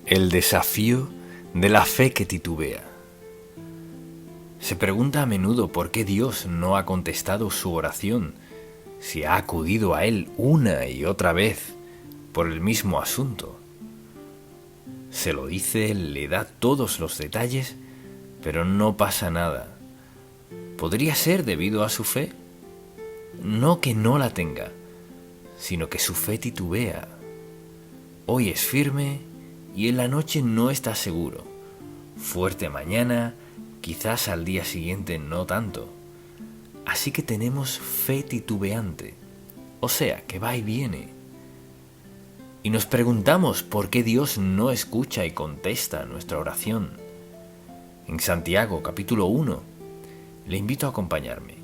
El desafío de la fe que titubea. Se pregunta a menudo por qué Dios no ha contestado su oración, si ha acudido a Él una y otra vez por el mismo asunto. Se lo dice, le da todos los detalles, pero no pasa nada. ¿Podría ser debido a su fe? No que no la tenga, sino que su fe titubea. Hoy es firme y en la noche no está seguro. Fuerte mañana, quizás al día siguiente no tanto. Así que tenemos fe titubeante, o sea, que va y viene. Y nos preguntamos por qué Dios no escucha y contesta nuestra oración. En Santiago, capítulo 1, le invito a acompañarme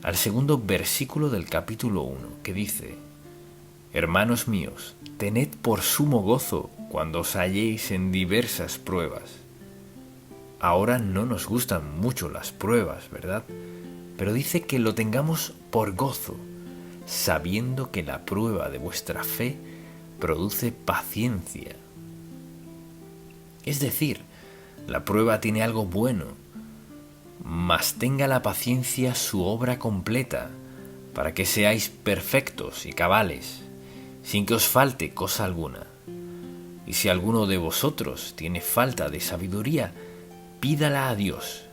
al segundo versículo del capítulo 1, que dice: Hermanos míos, tened por sumo gozo cuando os halléis en diversas pruebas. Ahora no nos gustan mucho las pruebas, ¿verdad? Pero dice que lo tengamos por gozo, sabiendo que la prueba de vuestra fe produce paciencia. Es decir, la prueba tiene algo bueno, mas tenga la paciencia su obra completa, para que seáis perfectos y cabales, sin que os falte cosa alguna. Y si alguno de vosotros tiene falta de sabiduría, pídala a Dios,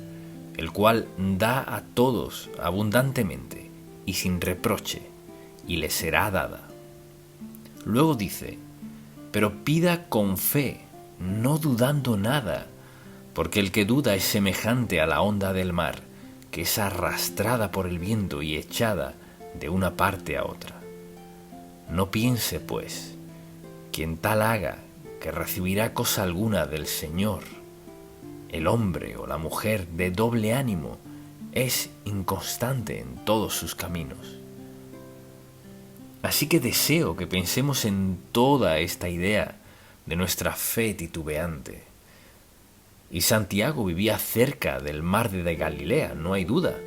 el cual da a todos abundantemente y sin reproche, y le será dada. Luego dice: pero pida con fe, no dudando nada, porque el que duda es semejante a la onda del mar, que es arrastrada por el viento y echada de una parte a otra. No piense, pues, quien tal haga, que recibirá cosa alguna del Señor. El hombre o la mujer de doble ánimo es inconstante en todos sus caminos. Así que deseo que pensemos en toda esta idea de nuestra fe titubeante. Y Santiago vivía cerca del mar de Galilea, no hay duda.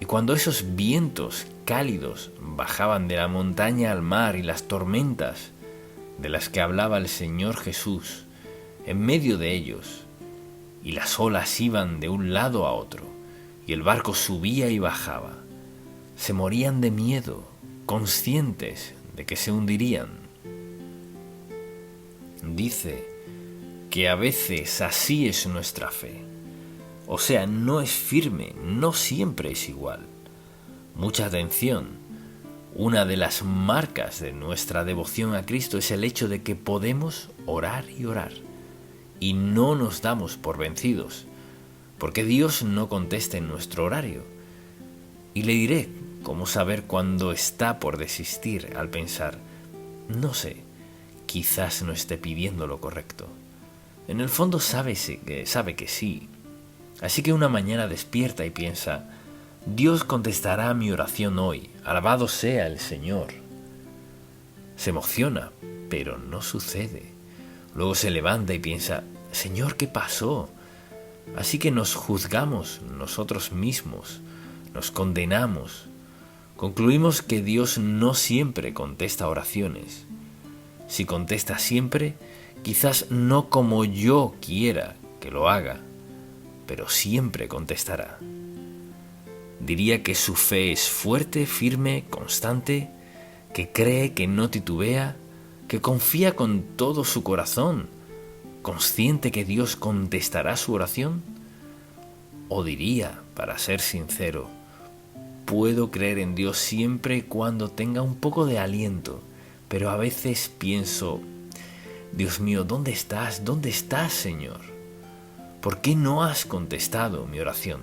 Y cuando esos vientos cálidos bajaban de la montaña al mar y las tormentas de las que hablaba el Señor Jesús en medio de ellos, y las olas iban de un lado a otro, y el barco subía y bajaba, se morían de miedo, conscientes de que se hundirían. Dice que a veces así es nuestra fe. O sea, no es firme, no siempre es igual. Mucha atención. Una de las marcas de nuestra devoción a Cristo es el hecho de que podemos orar y orar, y no nos damos por vencidos, porque Dios no contesta en nuestro horario. Y le diré cómo saber cuándo está por desistir al pensar: no sé, quizás no esté pidiendo lo correcto. En el fondo sabe que sí. Así que una mañana despierta y piensa: Dios contestará mi oración hoy, alabado sea el Señor. Se emociona, pero no sucede. Luego se levanta y piensa: Señor, ¿qué pasó? Así que nos juzgamos nosotros mismos, nos condenamos. Concluimos que Dios no siempre contesta oraciones. Si contesta siempre, quizás no como yo quiera que lo haga, pero siempre contestará. Diría que su fe es fuerte, firme, constante, que cree, que no titubea, que confía con todo su corazón, consciente que Dios contestará su oración. O diría, para ser sincero, puedo creer en Dios siempre y cuando tenga un poco de aliento, pero a veces pienso: Dios mío, ¿dónde estás? ¿Dónde estás, Señor? ¿Por qué no has contestado mi oración?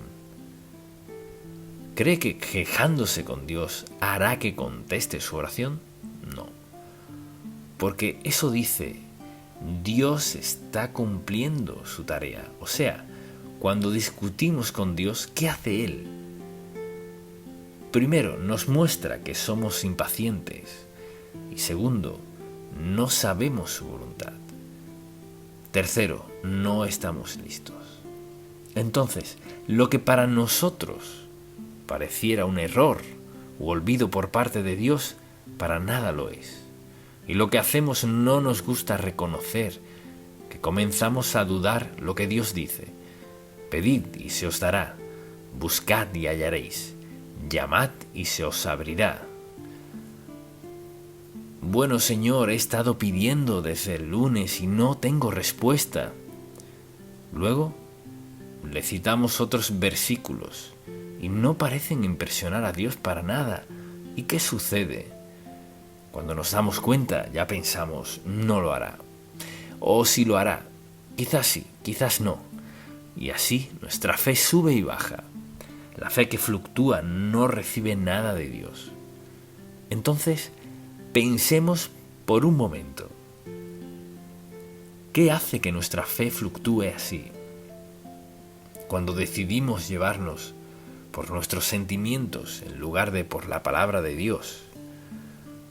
¿Cree que quejándose con Dios hará que conteste su oración? No. Porque eso dice: Dios está cumpliendo su tarea. O sea, cuando discutimos con Dios, ¿qué hace Él? Primero, nos muestra que somos impacientes. Y segundo, no sabemos su voluntad. Tercero, no estamos listos. Entonces, lo que para nosotros pareciera un error u olvido por parte de Dios, para nada lo es. Y lo que hacemos no nos gusta reconocer que comenzamos a dudar lo que Dios dice. Pedid y se os dará, buscad y hallaréis, llamad y se os abrirá. Bueno, Señor, he estado pidiendo desde el lunes y no tengo respuesta. Luego le citamos otros versículos y no parecen impresionar a Dios para nada. ¿Y qué sucede? Cuando nos damos cuenta ya pensamos, no lo hará. O si lo hará, quizás sí, quizás no. Y así nuestra fe sube y baja. La fe que fluctúa no recibe nada de Dios. Entonces, pensemos por un momento. ¿Qué hace que nuestra fe fluctúe así? Cuando decidimos llevarnos por nuestros sentimientos en lugar de por la palabra de Dios,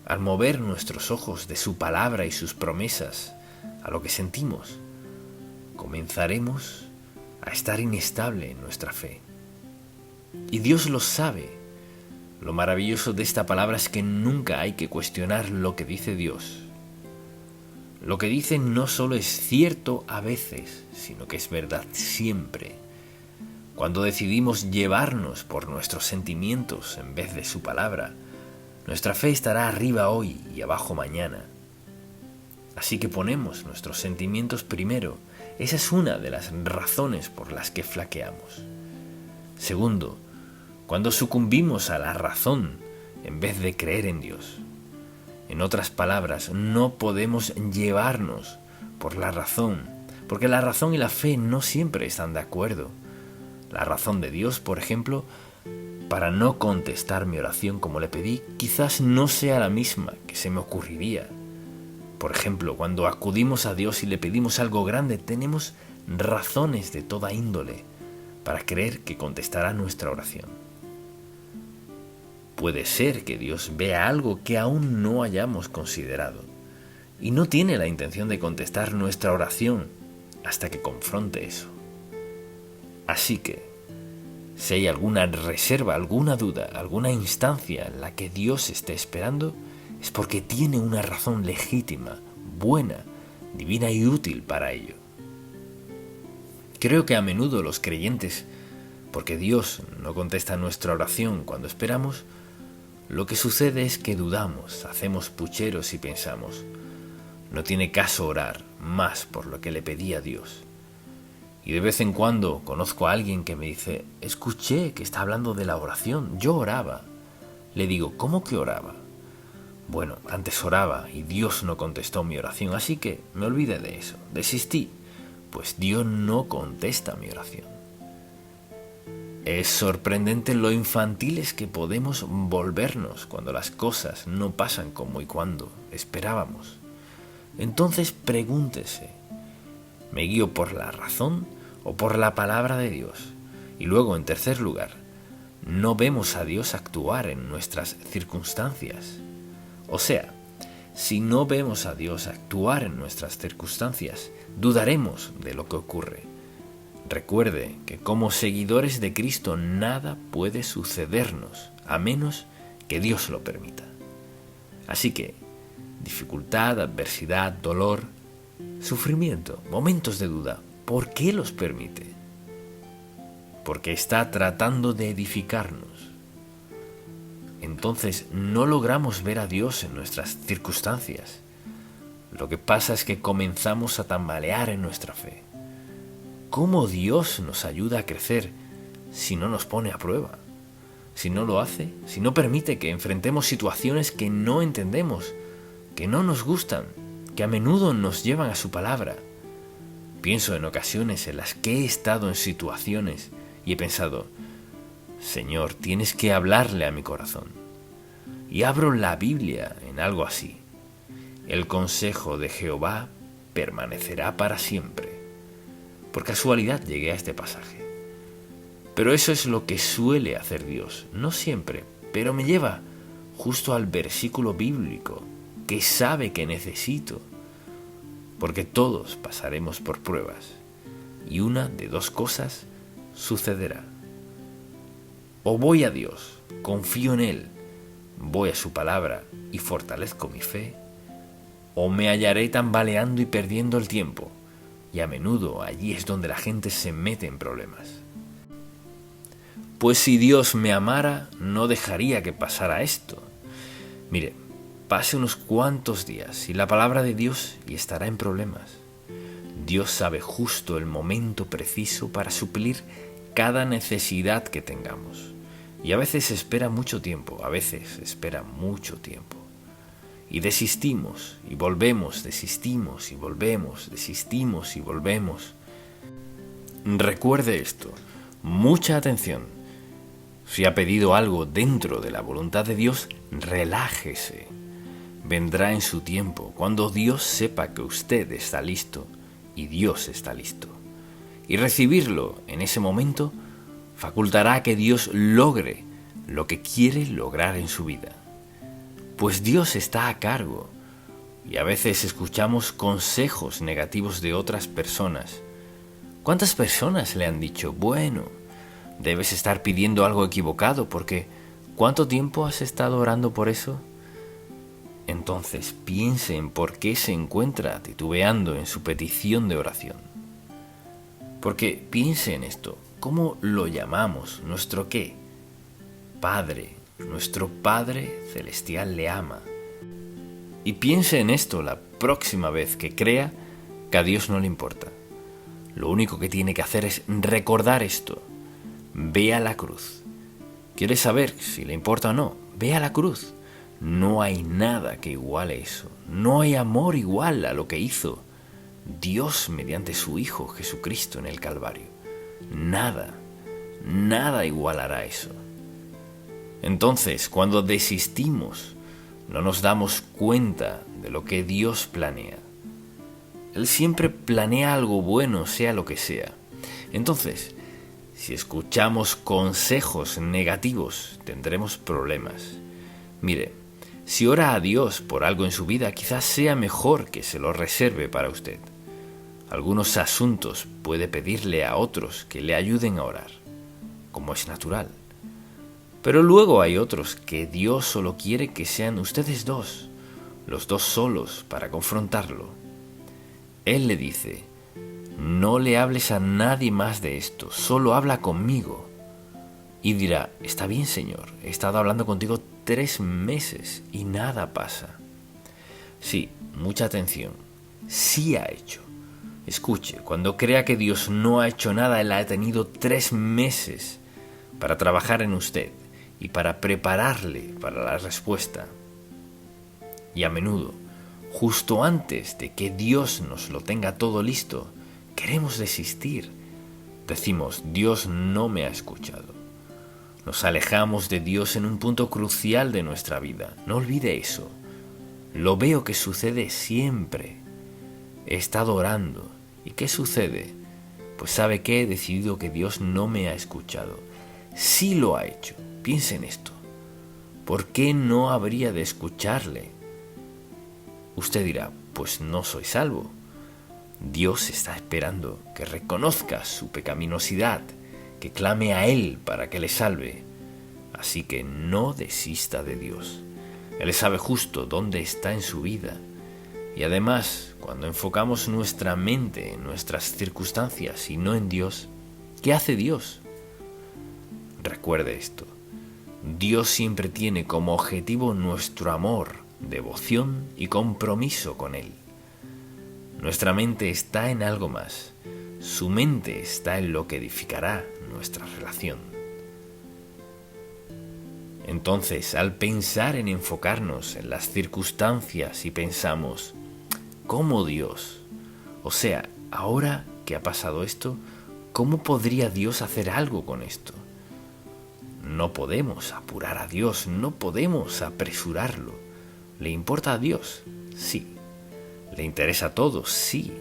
al mover nuestros ojos de su palabra y sus promesas a lo que sentimos, comenzaremos a estar inestable en nuestra fe. Y Dios lo sabe. Lo maravilloso de esta palabra es que nunca hay que cuestionar lo que dice Dios. Lo que dice no solo es cierto a veces, sino que es verdad siempre. Cuando decidimos llevarnos por nuestros sentimientos en vez de su palabra, nuestra fe estará arriba hoy y abajo mañana. Así que ponemos nuestros sentimientos primero. Esa es una de las razones por las que flaqueamos. Segundo, cuando sucumbimos a la razón en vez de creer en Dios. En otras palabras, no podemos llevarnos por la razón, porque la razón y la fe no siempre están de acuerdo. La razón de Dios, por ejemplo, para no contestar mi oración como le pedí, quizás no sea la misma que se me ocurriría. Por ejemplo, cuando acudimos a Dios y le pedimos algo grande, tenemos razones de toda índole para creer que contestará nuestra oración. Puede ser que Dios vea algo que aún no hayamos considerado y no tiene la intención de contestar nuestra oración hasta que confronte eso. Así que, si hay alguna reserva, alguna duda, alguna instancia en la que Dios esté esperando, es porque tiene una razón legítima, buena, divina y útil para ello. Creo que a menudo los creyentes, porque Dios no contesta nuestra oración cuando esperamos, lo que sucede es que dudamos, hacemos pucheros y pensamos, no tiene caso orar más por lo que le pedí a Dios. Y de vez en cuando conozco a alguien que me dice, escuché que está hablando de la oración, yo oraba. Le digo, ¿cómo que oraba? Bueno, antes oraba y Dios no contestó mi oración, así que me olvidé de eso, desistí, pues Dios no contesta mi oración. Es sorprendente lo infantiles que podemos volvernos cuando las cosas no pasan como y cuando esperábamos. Entonces pregúntese, ¿me guío por la razón o por la palabra de Dios? Y luego, en tercer lugar, no vemos a Dios actuar en nuestras circunstancias. O sea, si no vemos a Dios actuar en nuestras circunstancias, dudaremos de lo que ocurre. Recuerde que como seguidores de Cristo nada puede sucedernos, a menos que Dios lo permita. Así que, dificultad, adversidad, dolor, sufrimiento, momentos de duda, ¿por qué los permite? Porque está tratando de edificarnos. Entonces no logramos ver a Dios en nuestras circunstancias. Lo que pasa es que comenzamos a tambalear en nuestra fe. ¿Cómo Dios nos ayuda a crecer si no nos pone a prueba? Si no lo hace, si no permite que enfrentemos situaciones que no entendemos, que no nos gustan, que a menudo nos llevan a su palabra. Pienso en ocasiones en las que he estado en situaciones y he pensado, Señor, tienes que hablarle a mi corazón. Y abro la Biblia en algo así. El consejo de Jehová permanecerá para siempre. Por casualidad llegué a este pasaje. Pero eso es lo que suele hacer Dios, no siempre, pero me lleva justo al versículo bíblico que sabe que necesito. Porque todos pasaremos por pruebas y una de dos cosas sucederá. O voy a Dios, confío en Él, voy a su palabra y fortalezco mi fe, o me hallaré tambaleando y perdiendo el tiempo, y a menudo allí es donde la gente se mete en problemas. Pues si Dios me amara, no dejaría que pasara esto. Mire, pase unos cuantos días y la palabra de Dios y estará en problemas. Dios sabe justo el momento preciso para suplir cada necesidad que tengamos. Y a veces espera mucho tiempo, Y desistimos y volvemos, desistimos y volvemos, desistimos y volvemos. Recuerde esto, mucha atención. Si ha pedido algo dentro de la voluntad de Dios, relájese. Vendrá en su tiempo, cuando Dios sepa que usted está listo y Dios está listo. Y recibirlo en ese momento facultará que Dios logre lo que quiere lograr en su vida. Pues Dios está a cargo y a veces escuchamos consejos negativos de otras personas. ¿Cuántas personas le han dicho, bueno, debes estar pidiendo algo equivocado porque ¿cuánto tiempo has estado orando por eso? Entonces piense en por qué se encuentra titubeando en su petición de oración. Porque piense en esto, ¿cómo lo llamamos? ¿Nuestro qué? Padre. Nuestro Padre Celestial le ama. Y piense en esto la próxima vez que crea que a Dios no le importa. Lo único que tiene que hacer es recordar esto. Ve a la cruz. ¿Quiere saber si le importa o no? Ve a la cruz. No hay nada que iguale eso. No hay amor igual a lo que hizo Dios mediante su Hijo Jesucristo en el Calvario. Nada igualará eso. Entonces, cuando desistimos, no nos damos cuenta de lo que Dios planea. Él siempre planea algo bueno, sea lo que sea. Entonces, si escuchamos consejos negativos, tendremos problemas. Mire, si ora a Dios por algo en su vida, quizás sea mejor que se lo reserve para usted. Algunos asuntos puede pedirle a otros que le ayuden a orar, como es natural. Pero luego hay otros que Dios solo quiere que sean ustedes dos, los dos solos para confrontarlo. Él le dice, no le hables a nadie más de esto, solo habla conmigo. Y dirá, está bien, Señor, he estado hablando contigo 3 meses y nada pasa. Sí, mucha atención, sí ha hecho. Escuche, cuando crea que Dios no ha hecho nada, Él ha tenido 3 meses para trabajar en usted y para prepararle para la respuesta. Y a menudo, justo antes de que Dios nos lo tenga todo listo, queremos desistir. Decimos, Dios no me ha escuchado. Nos alejamos de Dios en un punto crucial de nuestra vida. No olvide eso. Lo veo que sucede siempre. He estado orando. ¿Y qué sucede? Pues ¿sabe qué? He decidido que Dios no me ha escuchado. Sí lo ha hecho. Piense en esto. ¿Por qué no habría de escucharle? Usted dirá, pues no soy salvo. Dios está esperando que reconozca su pecaminosidad, que clame a Él para que le salve. Así que no desista de Dios. Él sabe justo dónde está en su vida. Y además, cuando enfocamos nuestra mente en nuestras circunstancias y no en Dios, ¿qué hace Dios? Recuerde esto. Dios siempre tiene como objetivo nuestro amor, devoción y compromiso con Él. Nuestra mente está en algo más. Su mente está en lo que edificará nuestra relación. Entonces, al pensar en enfocarnos en las circunstancias y pensamos, ¿cómo Dios? O sea, ahora que ha pasado esto, ¿cómo podría Dios hacer algo con esto? No podemos apurar a Dios, no podemos apresurarlo. ¿Le importa a Dios? Sí. ¿Le interesa a todos? Sí.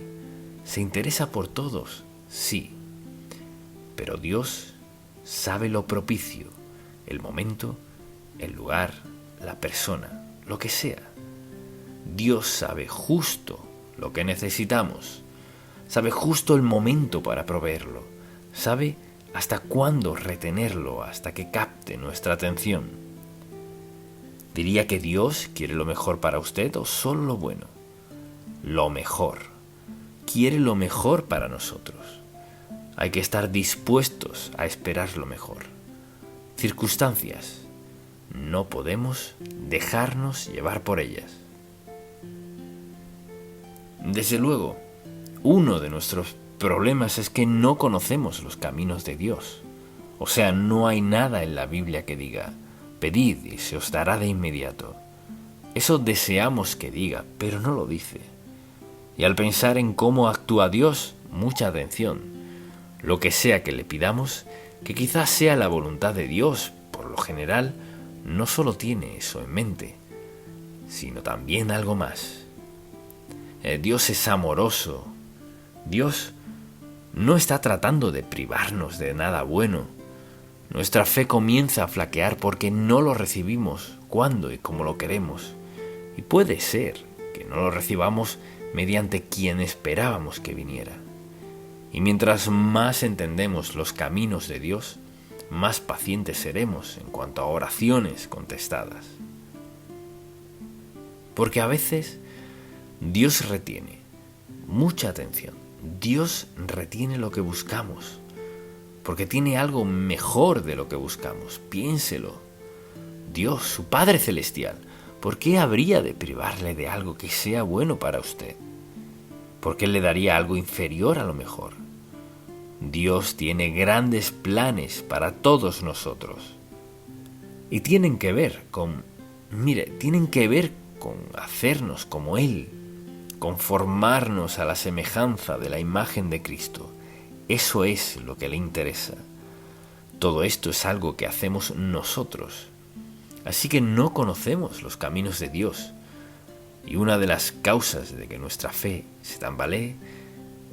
¿Se interesa por todos? Sí. Pero Dios sabe lo propicio, el momento, el lugar, la persona, lo que sea. Dios sabe justo lo que necesitamos, sabe justo el momento para proveerlo, sabe hasta cuándo retenerlo hasta que capte nuestra atención. ¿Diría que Dios quiere lo mejor para usted o solo lo bueno? Lo mejor. quiere lo mejor para nosotros. Hay que estar dispuestos a esperar lo mejor. Circunstancias. No podemos dejarnos llevar por ellas. Desde luego, uno de nuestros problemas es que no conocemos los caminos de Dios. O sea, no hay nada en la Biblia que diga, pedid y se os dará de inmediato. Eso deseamos que diga, pero no lo dice. Y al pensar en cómo actúa Dios, mucha atención. Lo que sea que le pidamos, que quizás sea la voluntad de Dios, por lo general, no solo tiene eso en mente, sino también algo más. Dios es amoroso. Dios no está tratando de privarnos de nada bueno. Nuestra fe comienza a flaquear porque no lo recibimos cuando y como lo queremos. Y puede ser que no lo recibamos mediante quien esperábamos que viniera. Y mientras más entendemos los caminos de Dios, más pacientes seremos en cuanto a oraciones contestadas. Porque a veces Dios retiene, mucha atención, Dios retiene lo que buscamos, porque tiene algo mejor de lo que buscamos, piénselo. Dios, su Padre Celestial, ¿por qué habría de privarle de algo que sea bueno para usted? ¿Por qué le daría algo inferior a lo mejor? Dios tiene grandes planes para todos nosotros. Y tienen que ver con hacernos como Él, conformarnos a la semejanza de la imagen de Cristo. Eso es lo que le interesa. Todo esto es algo que hacemos nosotros. Así que no conocemos los caminos de Dios. Y una de las causas de que nuestra fe se tambalee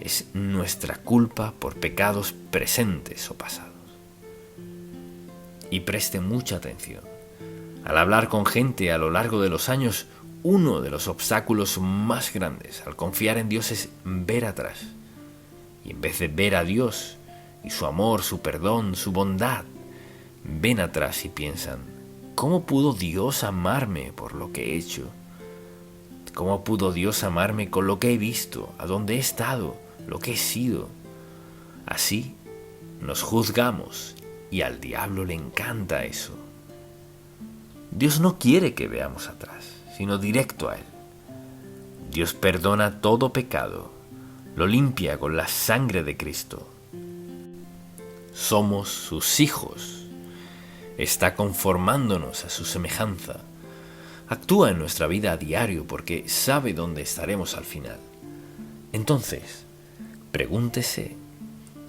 es nuestra culpa por pecados presentes o pasados. Y preste mucha atención. Al hablar con gente a lo largo de los años, uno de los obstáculos más grandes al confiar en Dios es ver atrás. Y en vez de ver a Dios y su amor, su perdón, su bondad, ven atrás y piensan, ¿cómo pudo Dios amarme por lo que he hecho? ¿Cómo pudo Dios amarme con lo que he visto, a dónde he estado, lo que he sido? Así nos juzgamos y al diablo le encanta eso. Dios no quiere que veamos atrás, sino directo a Él. Dios perdona todo pecado, lo limpia con la sangre de Cristo. Somos sus hijos. Está conformándonos a su semejanza. Actúa en nuestra vida a diario porque sabe dónde estaremos al final. Entonces, pregúntese,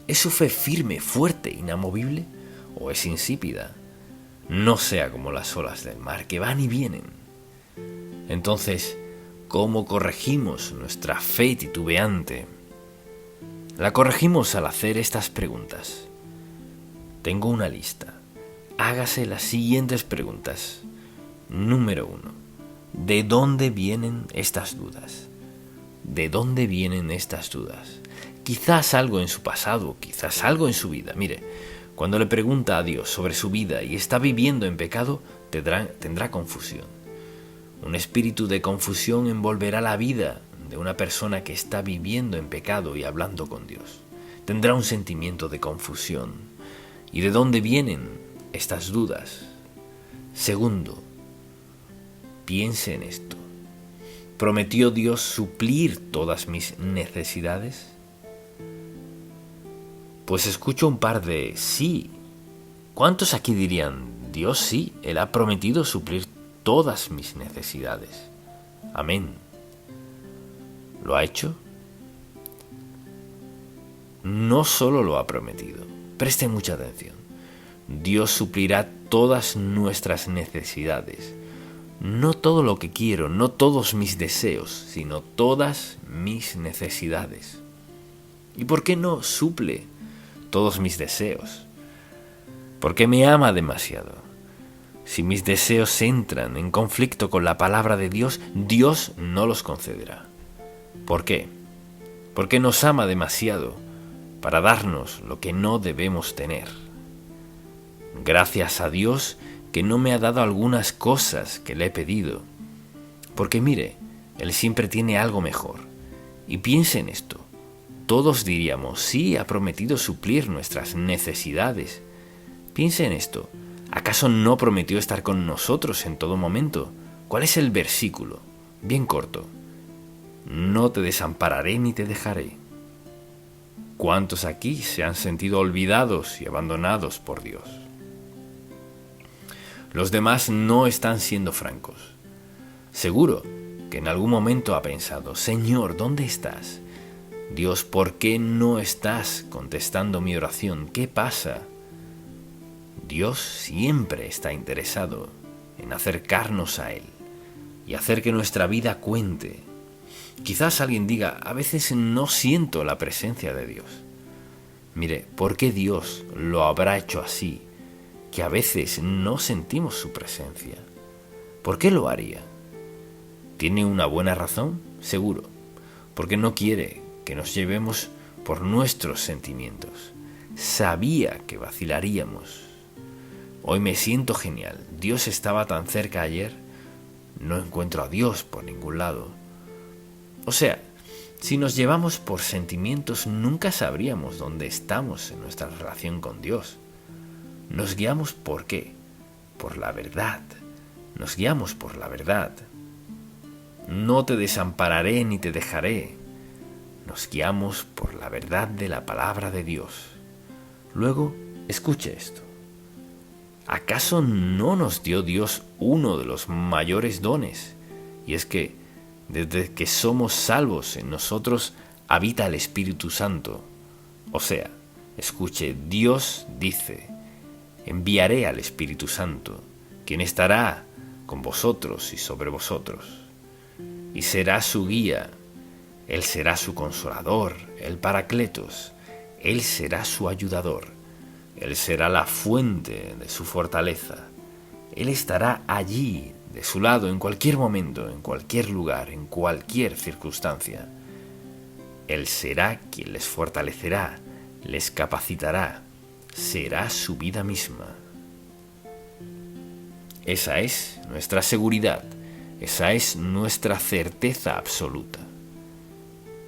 ¿es su fe firme, fuerte, inamovible o es insípida? No sea como las olas del mar que van y vienen. Entonces, ¿cómo corregimos nuestra fe titubeante? La corregimos al hacer estas preguntas. Tengo una lista. Hágase las siguientes preguntas. Número 1. ¿De dónde vienen estas dudas? ¿De dónde vienen estas dudas? Quizás algo en su pasado, quizás algo en su vida. Mire, cuando le pregunta a Dios sobre su vida y está viviendo en pecado, tendrá confusión. Un espíritu de confusión envolverá la vida de una persona que está viviendo en pecado y hablando con Dios. Tendrá un sentimiento de confusión. ¿Y de dónde vienen estas dudas? Segundo, piense en esto. ¿Prometió Dios suplir todas mis necesidades? Pues escucho un par de sí. ¿Cuántos aquí dirían, Dios sí, Él ha prometido suplir todas mis necesidades? Amén. ¿Lo ha hecho? No solo lo ha prometido. Preste mucha atención. Dios suplirá todas nuestras necesidades. No todo lo que quiero, no todos mis deseos, sino todas mis necesidades. ¿Y por qué no suple todos mis deseos? Porque me ama demasiado. Si mis deseos entran en conflicto con la palabra de Dios, Dios no los concederá. ¿Por qué? Porque nos ama demasiado para darnos lo que no debemos tener. Gracias a Dios que no me ha dado algunas cosas que le he pedido. Porque mire, Él siempre tiene algo mejor. Y piense en esto. todos diríamos, sí, ha prometido suplir nuestras necesidades. Piense en esto. ¿Acaso no prometió estar con nosotros en todo momento? ¿Cuál es el versículo? Bien corto. No te desampararé ni te dejaré. ¿Cuántos aquí se han sentido olvidados y abandonados por Dios? Los demás no están siendo francos. Seguro que en algún momento ha pensado, Señor, ¿dónde estás? Dios, ¿por qué no estás contestando mi oración? ¿Qué pasa? Dios siempre está interesado en acercarnos a Él y hacer que nuestra vida cuente. Quizás alguien diga, a veces no siento la presencia de Dios. Mire, ¿por qué Dios lo habrá hecho así? Que a veces no sentimos su presencia. ¿Por qué lo haría? ¿Tiene una buena razón? Seguro. Porque no quiere que nos llevemos por nuestros sentimientos. Sabía que vacilaríamos. Hoy me siento genial. Dios estaba tan cerca ayer. No encuentro a Dios por ningún lado. O sea, si nos llevamos por sentimientos, nunca sabríamos dónde estamos en nuestra relación con Dios. Nos guiamos ¿por qué? Por la verdad. Nos guiamos por la verdad. No te desampararé ni te dejaré. Nos guiamos por la verdad de la palabra de Dios. Luego, escuche esto. ¿Acaso no nos dio Dios uno de los mayores dones? Y es que desde que somos salvos en nosotros habita el Espíritu Santo. O sea, escuche, Dios dice, enviaré al Espíritu Santo, quien estará con vosotros y sobre vosotros. Y será su guía, Él será su consolador, el Paracletos, Él será su ayudador, Él será la fuente de su fortaleza. Él estará allí, de su lado, en cualquier momento, en cualquier lugar, en cualquier circunstancia. Él será quien les fortalecerá, les capacitará, será su vida misma. Esa es nuestra seguridad, esa es nuestra certeza absoluta.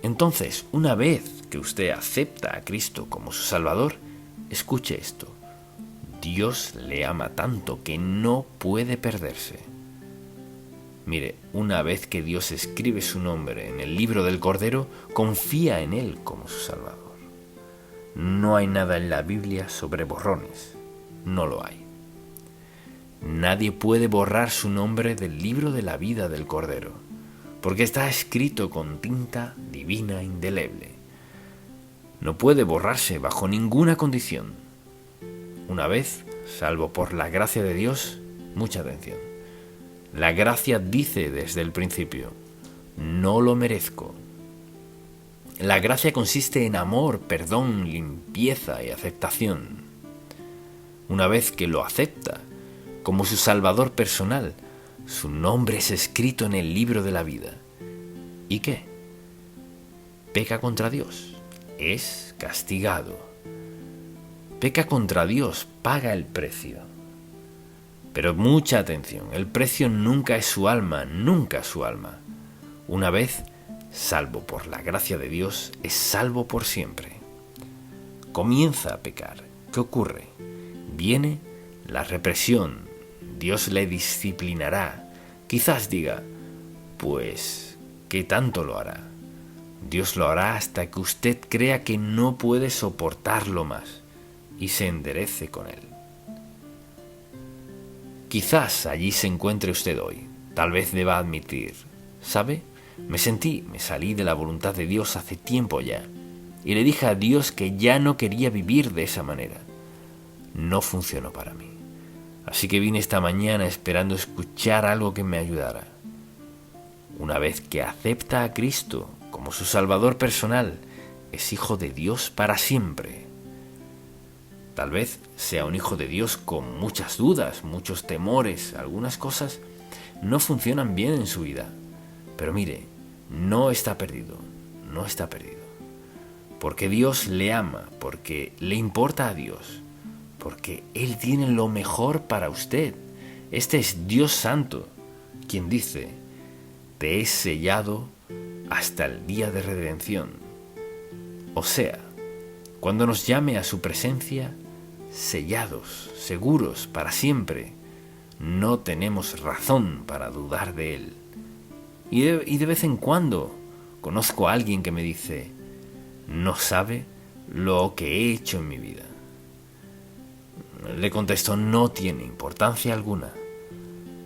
Entonces, una vez que usted acepta a Cristo como su Salvador, escuche esto. Dios le ama tanto que no puede perderse. Mire, una vez que Dios escribe su nombre en el libro del Cordero, confía en Él como su Salvador. No hay nada en la Biblia sobre borrones. No lo hay. Nadie puede borrar su nombre del libro de la vida del Cordero, porque está escrito con tinta divina indeleble. No puede borrarse bajo ninguna condición. Una vez, salvo por la gracia de Dios, mucha atención. La gracia dice desde el principio, no lo merezco. La gracia consiste en amor, perdón, limpieza y aceptación. Una vez que lo acepta como su Salvador personal, su nombre es escrito en el libro de la vida. ¿Y qué? Peca contra Dios, es castigado. Peca contra Dios, paga el precio. Pero mucha atención, el precio nunca es su alma, nunca su alma. Una vez salvo por la gracia de Dios, es salvo por siempre. Comienza a pecar. ¿Qué ocurre? Viene la represión. Dios le disciplinará. Quizás diga, pues, ¿qué tanto lo hará? Dios lo hará hasta que usted crea que no puede soportarlo más y se enderece con él. Quizás allí se encuentre usted hoy. Tal vez deba admitir, ¿sabe? Me salí de la voluntad de Dios hace tiempo ya, y le dije a Dios que ya no quería vivir de esa manera. No funcionó para mí. Así que vine esta mañana esperando escuchar algo que me ayudara. Una vez que acepta a Cristo como su Salvador personal, es hijo de Dios para siempre. Tal vez sea un hijo de Dios con muchas dudas, muchos temores, algunas cosas no funcionan bien en su vida. Pero mire, no está perdido, no está perdido. Porque Dios le ama, porque le importa a Dios, porque Él tiene lo mejor para usted. Este es Dios Santo, quien dice, te he sellado hasta el día de redención. O sea, cuando nos llame a su presencia, sellados, seguros para siempre, no tenemos razón para dudar de Él. Y de vez en cuando conozco a alguien que me dice, no sabe lo que he hecho en mi vida. Le contesto, no tiene importancia alguna.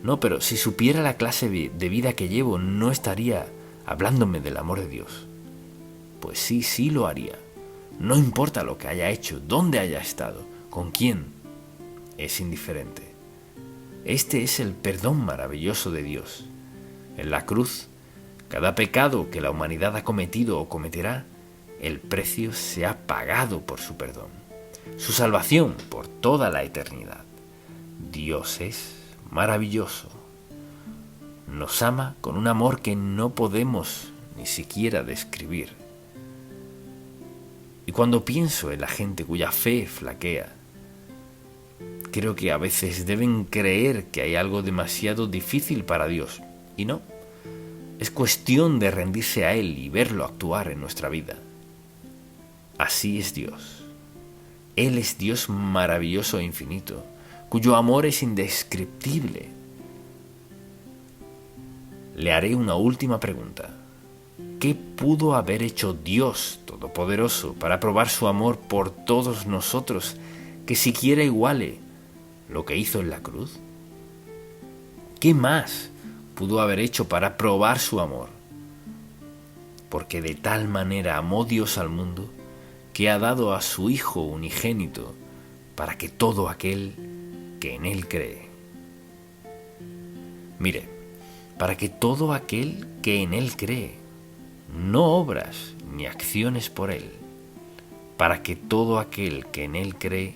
No, pero si supiera la clase de vida que llevo, no estaría hablándome del amor de Dios. Pues sí lo haría. No importa lo que haya hecho, dónde haya estado, con quién, es indiferente. Este es el perdón maravilloso de Dios. En la cruz, cada pecado que la humanidad ha cometido o cometerá, el precio se ha pagado por su perdón, su salvación por toda la eternidad. Dios es maravilloso. Nos ama con un amor que no podemos ni siquiera describir. Y cuando pienso en la gente cuya fe flaquea, creo que a veces deben creer que hay algo demasiado difícil para Dios. Y no, es cuestión de rendirse a Él y verlo actuar en nuestra vida. Así es Dios. Él es Dios maravilloso e infinito, cuyo amor es indescriptible. Le haré una última pregunta. ¿Qué pudo haber hecho Dios Todopoderoso para probar su amor por todos nosotros que siquiera iguale lo que hizo en la cruz? ¿Qué más pudo haber hecho para probar su amor? Porque de tal manera amó Dios al mundo que ha dado a su Hijo unigénito para que todo aquel que en Él cree. Mire, para que todo aquel que en Él cree, no obras ni acciones por Él, para que todo aquel que en Él cree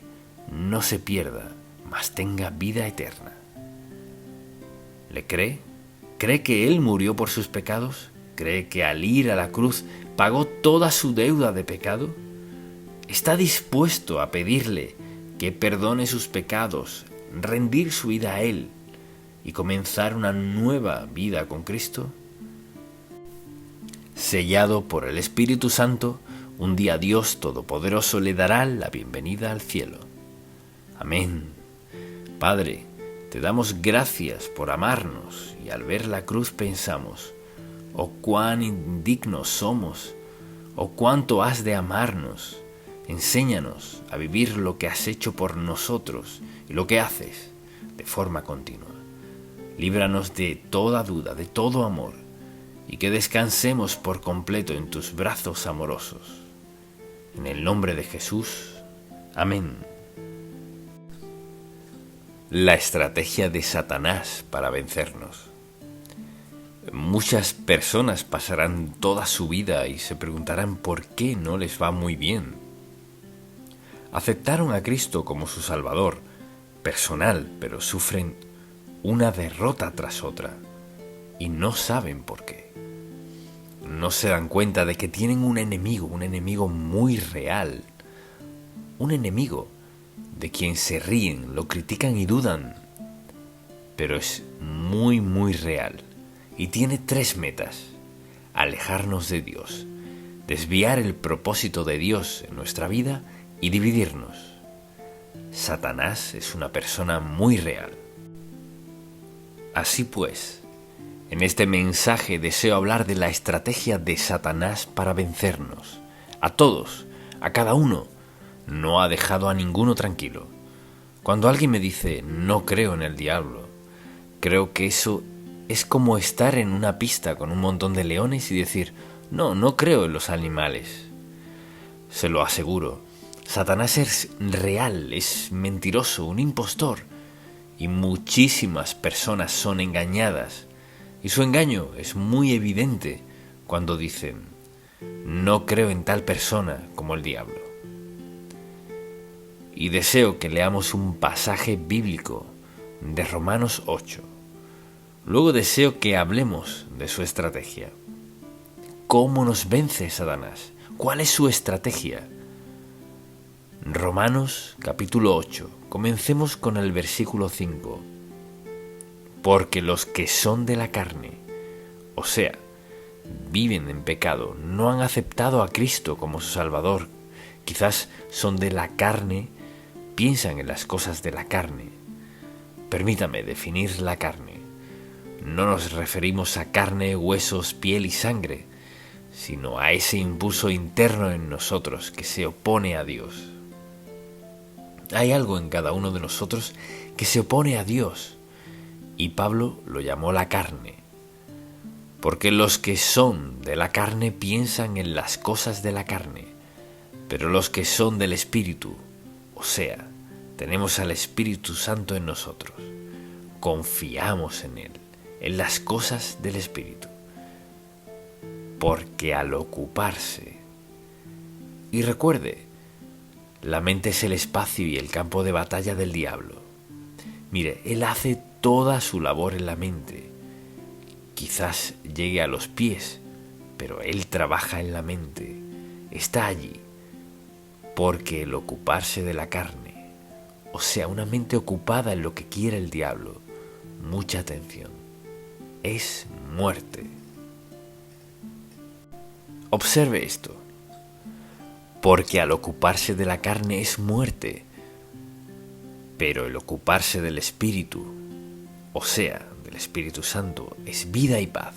no se pierda, mas tenga vida eterna. ¿Le cree? ¿Cree que Él murió por sus pecados? ¿Cree que al ir a la cruz pagó toda su deuda de pecado? ¿Está dispuesto a pedirle que perdone sus pecados, rendir su vida a Él y comenzar una nueva vida con Cristo? Sellado por el Espíritu Santo, un día Dios Todopoderoso le dará la bienvenida al cielo. Amén. Padre, te damos gracias por amarnos y al ver la cruz pensamos, oh cuán indignos somos, oh cuánto has de amarnos. Enséñanos a vivir lo que has hecho por nosotros y lo que haces de forma continua. Líbranos de toda duda, de todo amor, y que descansemos por completo en tus brazos amorosos. En el nombre de Jesús. Amén. La estrategia de Satanás para vencernos. Muchas personas pasarán toda su vida y se preguntarán por qué no les va muy bien. Aceptaron a Cristo como su Salvador personal, pero sufren una derrota tras otra y no saben por qué. No se dan cuenta de que tienen un enemigo muy real, un enemigo de quien se ríen, lo critican y dudan, pero es muy real y tiene 3 metas: alejarnos de Dios, desviar el propósito de Dios en nuestra vida y dividirnos. Satanás es una persona muy real. Así pues, en este mensaje deseo hablar de la estrategia de Satanás para vencernos. A todos, a cada uno. No ha dejado a ninguno tranquilo. Cuando alguien me dice, no creo en el diablo, creo que eso es como estar en una pista con un montón de leones y decir, no creo en los animales. Se lo aseguro, Satanás es real, es mentiroso, un impostor, y muchísimas personas son engañadas, y su engaño es muy evidente cuando dicen, no creo en tal persona como el diablo. Y deseo que leamos un pasaje bíblico de Romanos 8. Luego deseo que hablemos de su estrategia. ¿Cómo nos vence Satanás? ¿Cuál es su estrategia? Romanos capítulo 8. Comencemos con el versículo 5. Porque los que son de la carne, o sea, viven en pecado, no han aceptado a Cristo como su Salvador, quizás son de la carne, piensan en las cosas de la carne. Permítame definir la carne. No nos referimos a carne, huesos, piel y sangre, sino a ese impulso interno en nosotros que se opone a Dios. Hay algo en cada uno de nosotros que se opone a Dios, y Pablo lo llamó la carne, porque los que son de la carne piensan en las cosas de la carne, pero los que son del Espíritu, o sea, tenemos al Espíritu Santo en nosotros, confiamos en Él, en las cosas del Espíritu, porque al ocuparse, y recuerde, la mente es el espacio y el campo de batalla del diablo. Mire, él hace toda su labor en la mente. Quizás llegue a los pies, pero él trabaja en la mente. Está allí, porque el ocuparse de la carne, o sea, una mente ocupada en lo que quiere el diablo, mucha atención, es muerte. Observe esto. Porque al ocuparse de la carne es muerte, pero el ocuparse del Espíritu, o sea, del Espíritu Santo, es vida y paz.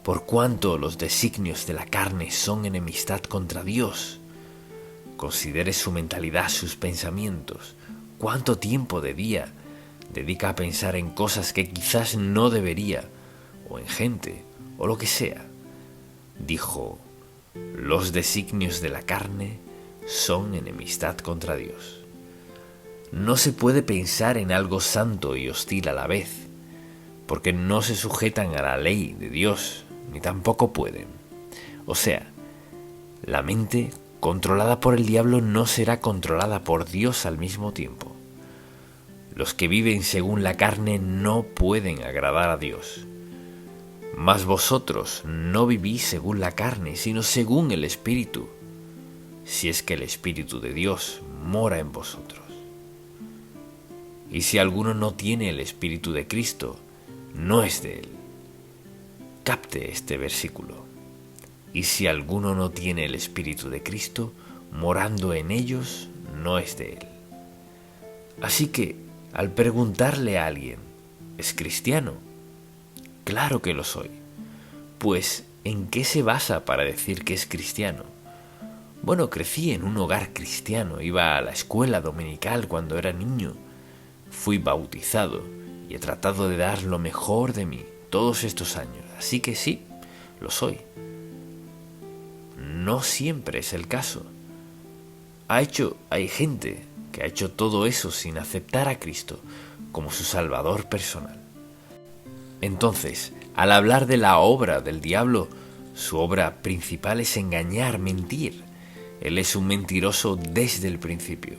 Por cuanto los designios de la carne son enemistad contra Dios, considere su mentalidad, sus pensamientos, cuánto tiempo de día dedica a pensar en cosas que quizás no debería, o en gente, o lo que sea. Dijo: los designios de la carne son enemistad contra Dios. No se puede pensar en algo santo y hostil a la vez, porque no se sujetan a la ley de Dios, ni tampoco pueden. O sea, la mente controlada por el diablo no será controlada por Dios al mismo tiempo. Los que viven según la carne no pueden agradar a Dios. Mas vosotros no vivís según la carne, sino según el Espíritu, si es que el Espíritu de Dios mora en vosotros. Y si alguno no tiene el Espíritu de Cristo, no es de él. Capte este versículo. Y si alguno no tiene el Espíritu de Cristo, morando en ellos, no es de él. Así que, al preguntarle a alguien, ¿es cristiano? Claro que lo soy. Pues, ¿en qué se basa para decir que es cristiano? Bueno, crecí en un hogar cristiano, iba a la escuela dominical cuando era niño, fui bautizado y he tratado de dar lo mejor de mí todos estos años, así que sí, lo soy. No siempre es el caso. Hay gente que ha hecho todo eso sin aceptar a Cristo como su Salvador personal. Entonces, al hablar de la obra del diablo, su obra principal es engañar, mentir. Él es un mentiroso desde el principio.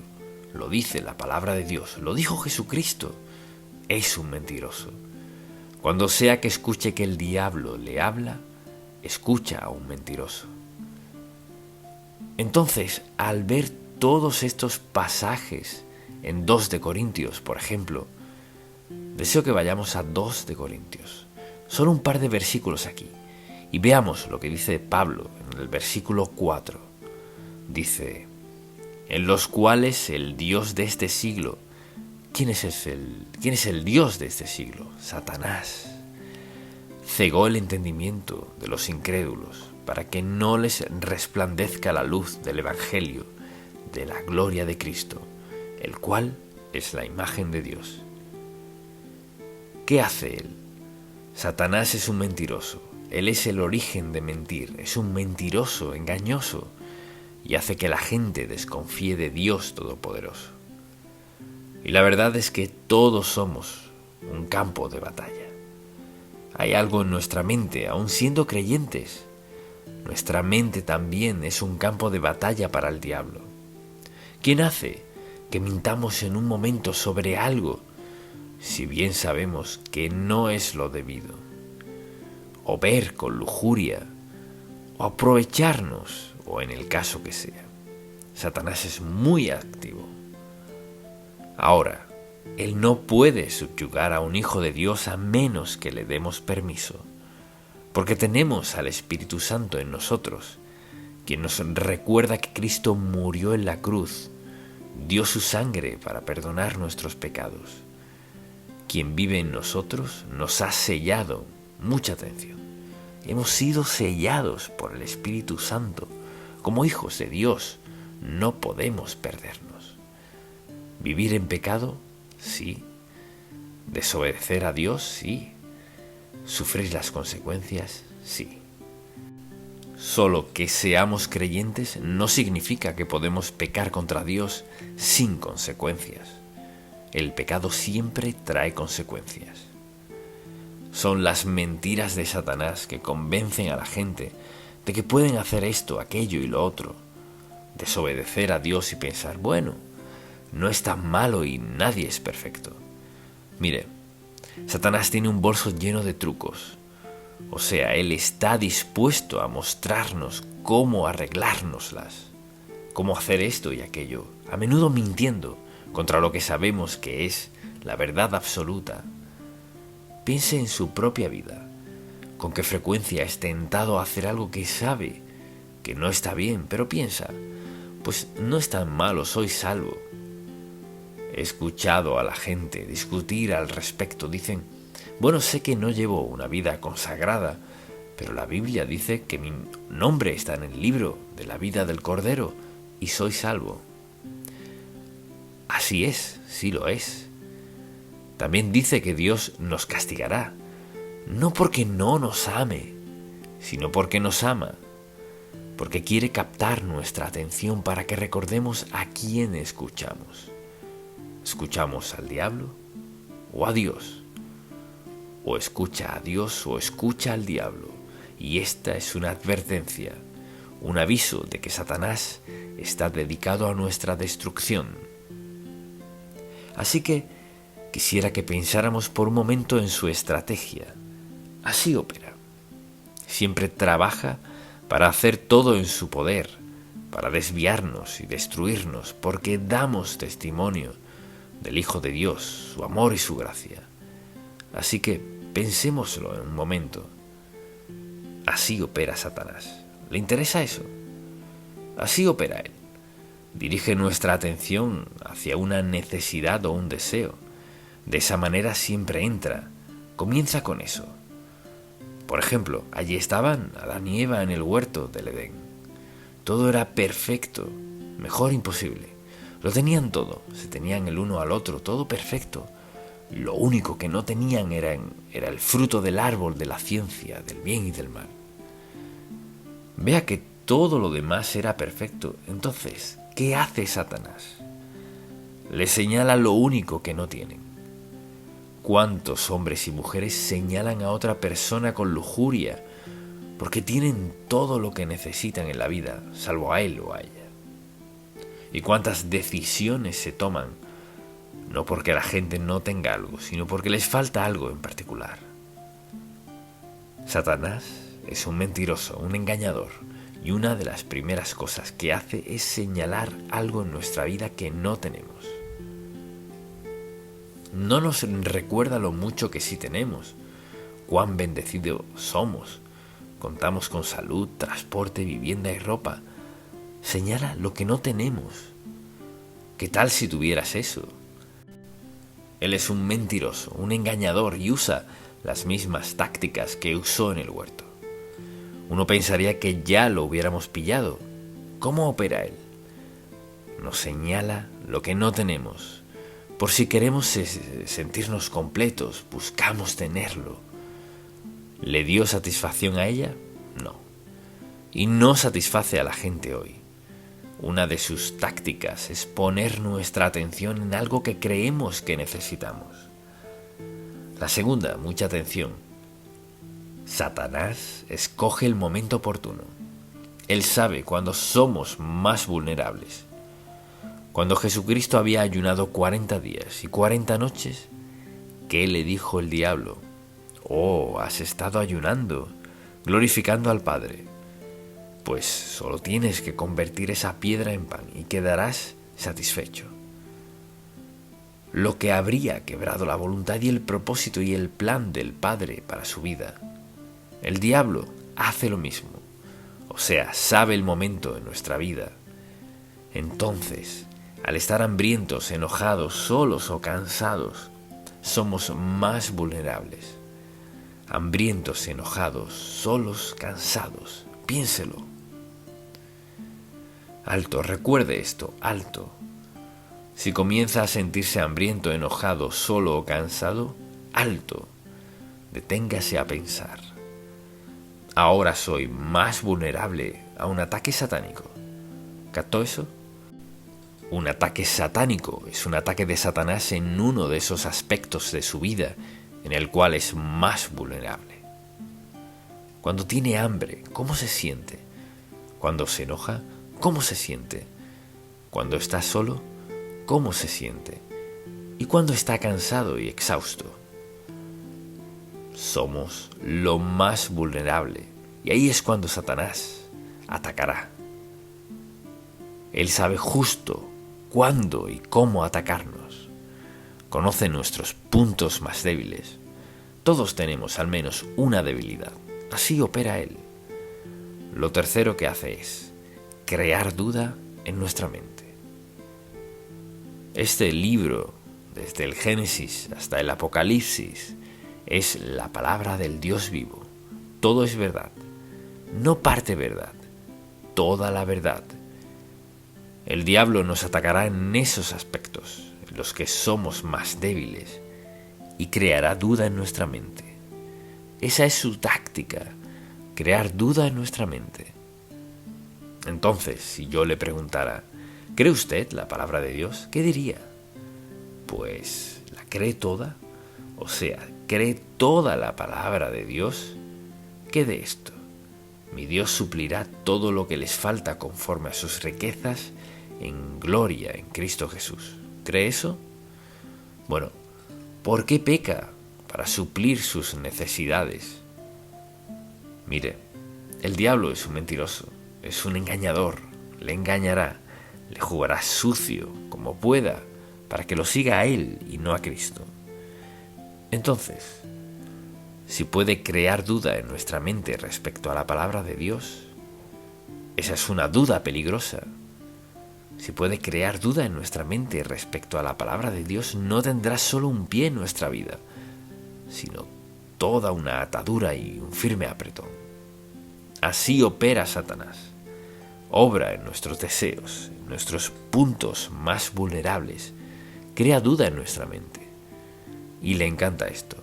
Lo dice la palabra de Dios, lo dijo Jesucristo. Es un mentiroso. Cuando sea que escuche que el diablo le habla, escucha a un mentiroso. Entonces, al ver todos estos pasajes en 2 de Corintios, por ejemplo, deseo que vayamos a 2 de Corintios. Solo un par de versículos aquí. Y veamos lo que dice Pablo en el versículo 4. Dice: en los cuales el Dios de este siglo. ¿Quién es el Dios de este siglo? Satanás. Cegó el entendimiento de los incrédulos para que no les resplandezca la luz del Evangelio de la gloria de Cristo, el cual es la imagen de Dios. ¿Qué hace él? Satanás es un mentiroso. Él es el origen de mentir. Es un mentiroso, engañoso, y hace que la gente desconfíe de Dios Todopoderoso. Y la verdad es que todos somos un campo de batalla. Hay algo en nuestra mente, aun siendo creyentes. Nuestra mente también es un campo de batalla para el diablo. ¿Quién hace que mintamos en un momento sobre algo, si bien sabemos que no es lo debido? O ver con lujuria, o aprovecharnos, o en el caso que sea. Satanás es muy activo. Ahora, él no puede subyugar a un hijo de Dios a menos que le demos permiso. porque tenemos al Espíritu Santo en nosotros, quien nos recuerda que Cristo murió en la cruz, dio su sangre para perdonar nuestros pecados. Quien vive en nosotros nos ha sellado, mucha atención. Hemos sido sellados por el Espíritu Santo. Como hijos de Dios, no podemos perdernos. ¿Vivir en pecado? Sí. ¿Desobedecer a Dios? Sí. ¿Sufrir las consecuencias? Sí. Solo que seamos creyentes no significa que podemos pecar contra Dios sin consecuencias. El pecado siempre trae consecuencias. Son las mentiras de Satanás que convencen a la gente de que pueden hacer esto, aquello y lo otro. Desobedecer a Dios y pensar, bueno, no es tan malo y nadie es perfecto. Mire, Satanás tiene un bolso lleno de trucos. O sea, él está dispuesto a mostrarnos cómo arreglárnoslas, cómo hacer esto y aquello, a menudo mintiendo contra lo que sabemos que es la verdad absoluta. Piense en su propia vida. ¿Con qué frecuencia es tentado a hacer algo que sabe que no está bien, pero piensa, pues no es tan malo, soy salvo? He escuchado a la gente discutir al respecto. Dicen, bueno, sé que no llevo una vida consagrada, pero la Biblia dice que mi nombre está en el libro de la vida del Cordero y soy salvo. Así es, sí lo es. También dice que Dios nos castigará, no porque no nos ame, sino porque nos ama, porque quiere captar nuestra atención para que recordemos a quién escuchamos. ¿Escuchamos al diablo o a Dios? O escucha a Dios o escucha al diablo. Y esta es una advertencia, un aviso de que Satanás está dedicado a nuestra destrucción. Así que quisiera que pensáramos por un momento en su estrategia. Así opera. Siempre trabaja para hacer todo en su poder, para desviarnos y destruirnos, porque damos testimonio del Hijo de Dios, su amor y su gracia. Así que pensémoslo en un momento. Así opera Satanás. ¿Le interesa eso? Así opera él. Dirige nuestra atención hacia una necesidad o un deseo. De esa manera siempre entra. Comienza con eso. Por ejemplo, allí estaban Adán y Eva en el huerto del Edén. Todo era perfecto, mejor imposible. Lo tenían todo, se tenían el uno al otro, todo perfecto. Lo único que no tenían era el fruto del árbol de la ciencia, del bien y del mal. Vea que todo lo demás era perfecto. Entonces, ¿qué hace Satanás? Le señala lo único que no tienen. ¿Cuántos hombres y mujeres señalan a otra persona con lujuria porque tienen todo lo que necesitan en la vida, salvo a él o a ella? ¿Y cuántas decisiones se toman no porque la gente no tenga algo, sino porque les falta algo en particular? Satanás es un mentiroso, un engañador, y una de las primeras cosas que hace es señalar algo en nuestra vida que no tenemos. No nos recuerda lo mucho que sí tenemos, cuán bendecidos somos. Contamos con salud, transporte, vivienda y ropa. Señala lo que no tenemos. ¿Qué tal si tuvieras eso? Él es un mentiroso, un engañador y usa las mismas tácticas que usó en el huerto. Uno pensaría que ya lo hubiéramos pillado. ¿Cómo opera él? Nos señala lo que no tenemos. Por si queremos sentirnos completos, buscamos tenerlo. ¿Le dio satisfacción a ella? No. Y no satisface a la gente hoy. Una de sus tácticas es poner nuestra atención en algo que creemos que necesitamos. La segunda, mucha atención. Satanás escoge el momento oportuno. Él sabe cuándo somos más vulnerables. Cuando Jesucristo había ayunado 40 días y 40 noches, ¿qué le dijo el diablo? Oh, has estado ayunando, glorificando al Padre. Pues solo tienes que convertir esa piedra en pan y quedarás satisfecho. Lo que habría quebrado la voluntad y el propósito y el plan del Padre para su vida El diablo hace lo mismo, o sea, sabe el momento de nuestra vida. Entonces, al estar hambrientos, enojados, solos o cansados, somos más vulnerables. Hambrientos, enojados, solos, cansados. Piénselo. Alto, recuerde esto, alto. Si comienza a sentirse hambriento, enojado, solo o cansado, alto. Deténgase a pensar. Ahora soy más vulnerable a un ataque satánico. ¿Captó eso? Un ataque satánico es un ataque de Satanás en uno de esos aspectos de su vida en el cual es más vulnerable. Cuando tiene hambre, ¿cómo se siente? Cuando se enoja, ¿cómo se siente? Cuando está solo, ¿cómo se siente? Y cuando está cansado y exhausto. Somos lo más vulnerable y ahí es cuando Satanás atacará. Él sabe justo cuándo y cómo atacarnos. Conoce nuestros puntos más débiles. Todos tenemos al menos una debilidad. Así opera él. Lo tercero que hace es crear duda en nuestra mente. Este libro, desde el Génesis hasta el Apocalipsis, es la palabra del Dios vivo. Todo es verdad. No parte verdad. Toda la verdad. El diablo nos atacará en esos aspectos, en los que somos más débiles, y creará duda en nuestra mente. Esa es su táctica, crear duda en nuestra mente. Entonces, si yo le preguntara, ¿cree usted la palabra de Dios? ¿Qué diría? Pues, ¿la cree toda? O sea, ¿cree toda la palabra de Dios? ¿Qué de esto? Mi Dios suplirá todo lo que les falta conforme a sus riquezas en gloria en Cristo Jesús. ¿Cree eso? Bueno, ¿por qué peca? Para suplir sus necesidades. Mire, el diablo es un mentiroso, es un engañador, le engañará, le jugará sucio como pueda para que lo siga a él y no a Cristo. Entonces, si puede crear duda en nuestra mente respecto a la palabra de Dios, esa es una duda peligrosa. Si puede crear duda en nuestra mente respecto a la palabra de Dios, no tendrá solo un pie en nuestra vida, sino toda una atadura y un firme apretón. Así opera Satanás. Obra en nuestros deseos, en nuestros puntos más vulnerables. Crea duda en nuestra mente. Y le encanta esto.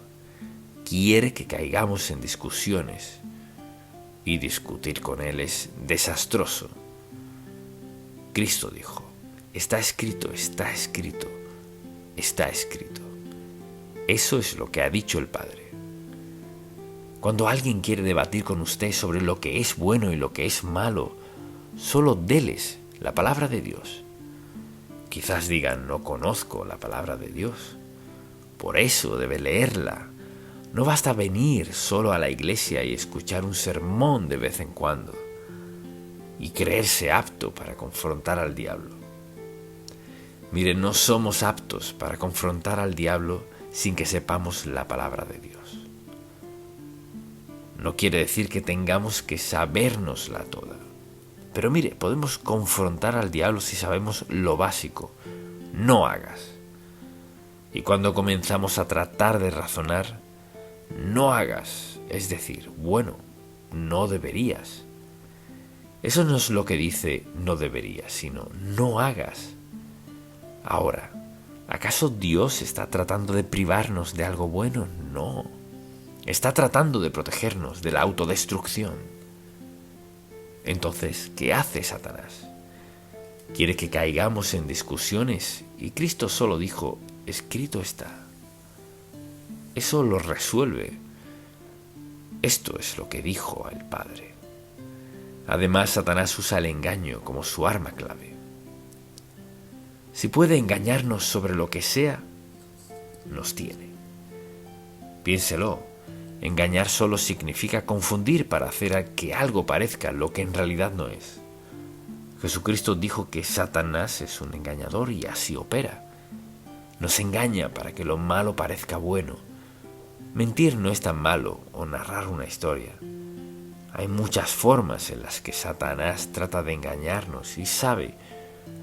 Quiere que caigamos en discusiones. Y discutir con él es desastroso. Cristo dijo, está escrito, está escrito, está escrito. Eso es lo que ha dicho el Padre. Cuando alguien quiere debatir con usted sobre lo que es bueno y lo que es malo, solo déles la palabra de Dios. Quizás digan, no conozco la palabra de Dios. Por eso debe leerla. No basta venir solo a la iglesia y escuchar un sermón de vez en cuando y creerse apto para confrontar al diablo. Miren, no somos aptos para confrontar al diablo sin que sepamos la palabra de Dios. No quiere decir que tengamos que sabérnosla toda. Pero mire, podemos confrontar al diablo si sabemos lo básico. No hagas. Y cuando comenzamos a tratar de razonar, no hagas, es decir, bueno, no deberías. Eso no es lo que dice no deberías, sino no hagas. Ahora, ¿acaso Dios está tratando de privarnos de algo bueno? No. Está tratando de protegernos de la autodestrucción. Entonces, ¿qué hace Satanás? Quiere que caigamos en discusiones y Cristo solo dijo, escrito está. Eso lo resuelve. Esto es lo que dijo el Padre. Además, Satanás usa el engaño como su arma clave. Si puede engañarnos sobre lo que sea, nos tiene. Piénselo, engañar solo significa confundir para hacer que algo parezca lo que en realidad no es. Jesucristo dijo que Satanás es un engañador y así opera. Nos engaña para que lo malo parezca bueno Mentir no es tan malo, o narrar una historia. Hay muchas formas en las que Satanás trata de engañarnos y sabe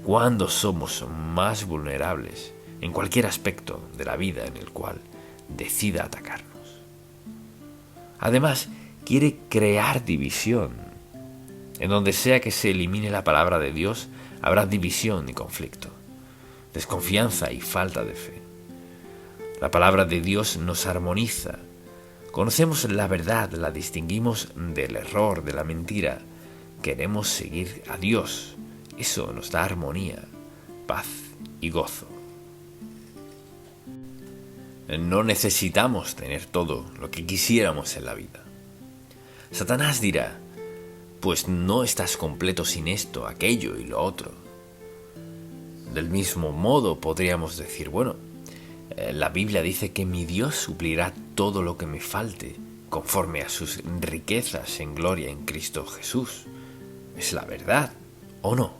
cuándo somos más vulnerables en cualquier aspecto de la vida en el cual decida atacarnos. Además, quiere crear división. En donde sea que se elimine la palabra de Dios, habrá división y conflicto, desconfianza y falta de fe. La palabra de Dios nos armoniza. Conocemos la verdad, la distinguimos del error, de la mentira. Queremos seguir a Dios. Eso nos da armonía, paz y gozo. No necesitamos tener todo lo que quisiéramos en la vida. Satanás dirá, pues no estás completo sin esto, aquello y lo otro. Del mismo modo podríamos decir, bueno, la Biblia dice que mi Dios suplirá todo lo que me falte conforme a sus riquezas en gloria en Cristo Jesús. ¿Es la verdad o no?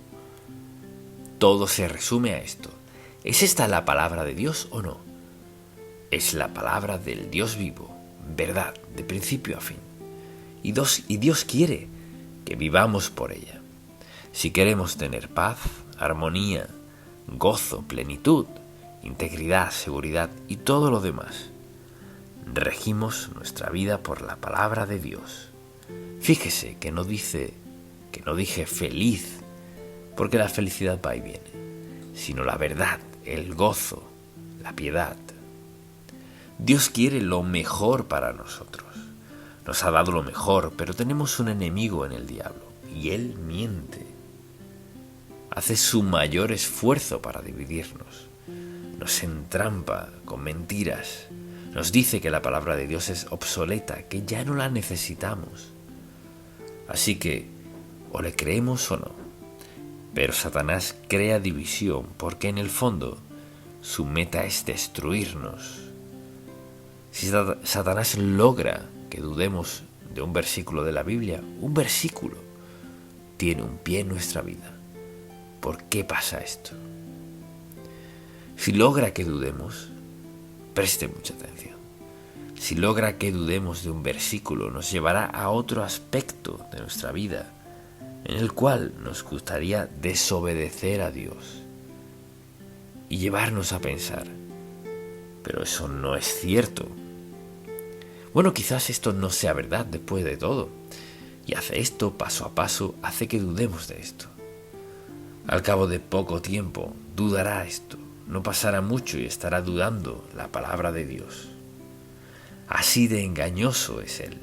Todo se resume a esto. ¿Es esta la palabra de Dios o no? Es la palabra del Dios vivo, verdad, de principio a fin. Y Dios quiere que vivamos por ella. Si queremos tener paz, armonía, gozo, plenitud, integridad, seguridad y todo lo demás, regimos nuestra vida por la palabra de Dios. Fíjese que no dije feliz, porque la felicidad va y viene, sino la verdad, el gozo, la piedad. Dios quiere lo mejor para nosotros. Nos ha dado lo mejor, pero tenemos un enemigo en el diablo, y él miente. Hace su mayor esfuerzo para dividirnos. Nos entrampa con mentiras. Nos dice que la palabra de Dios es obsoleta, que ya no la necesitamos. Así que, o le creemos o no. Pero Satanás crea división porque en el fondo su meta es destruirnos. Si Satanás logra que dudemos de un versículo de la Biblia, un versículo tiene un pie en nuestra vida. ¿Por qué pasa esto? Si logra que dudemos, preste mucha atención. Si logra que dudemos de un versículo, nos llevará a otro aspecto de nuestra vida, en el cual nos gustaría desobedecer a Dios y llevarnos a pensar, pero eso no es cierto. Bueno, quizás esto no sea verdad después de todo, y hace esto paso a paso, hace que dudemos de esto. Al cabo de poco tiempo, dudará esto, no pasará mucho y estará dudando la palabra de Dios. Así de engañoso es él.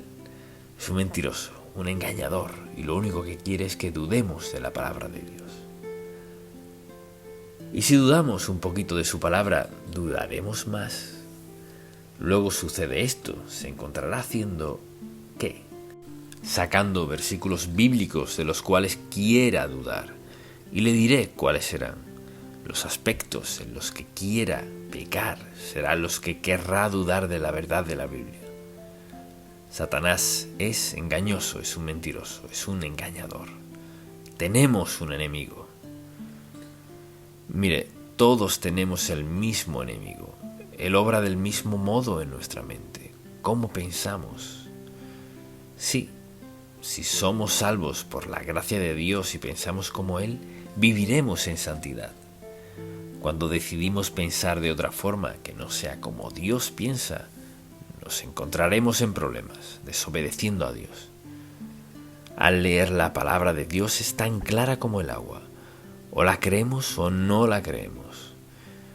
Es un mentiroso, un engañador, y lo único que quiere es que dudemos de la palabra de Dios. Y si dudamos un poquito de su palabra, dudaremos más. Luego sucede esto, se encontrará haciendo ¿qué? Sacando versículos bíblicos de los cuales quiera dudar, y le diré cuáles serán. Los aspectos en los que quiera pecar serán los que querrá dudar de la verdad de la Biblia. Satanás es engañoso, es un mentiroso, es un engañador. Tenemos un enemigo. Mire, todos tenemos el mismo enemigo. Él obra del mismo modo en nuestra mente. ¿Cómo pensamos? Sí, si somos salvos por la gracia de Dios y pensamos como Él, viviremos en santidad. Cuando decidimos pensar de otra forma que no sea como Dios piensa, nos encontraremos en problemas, desobedeciendo a Dios. Al leer la palabra de Dios es tan clara como el agua. O la creemos o no la creemos.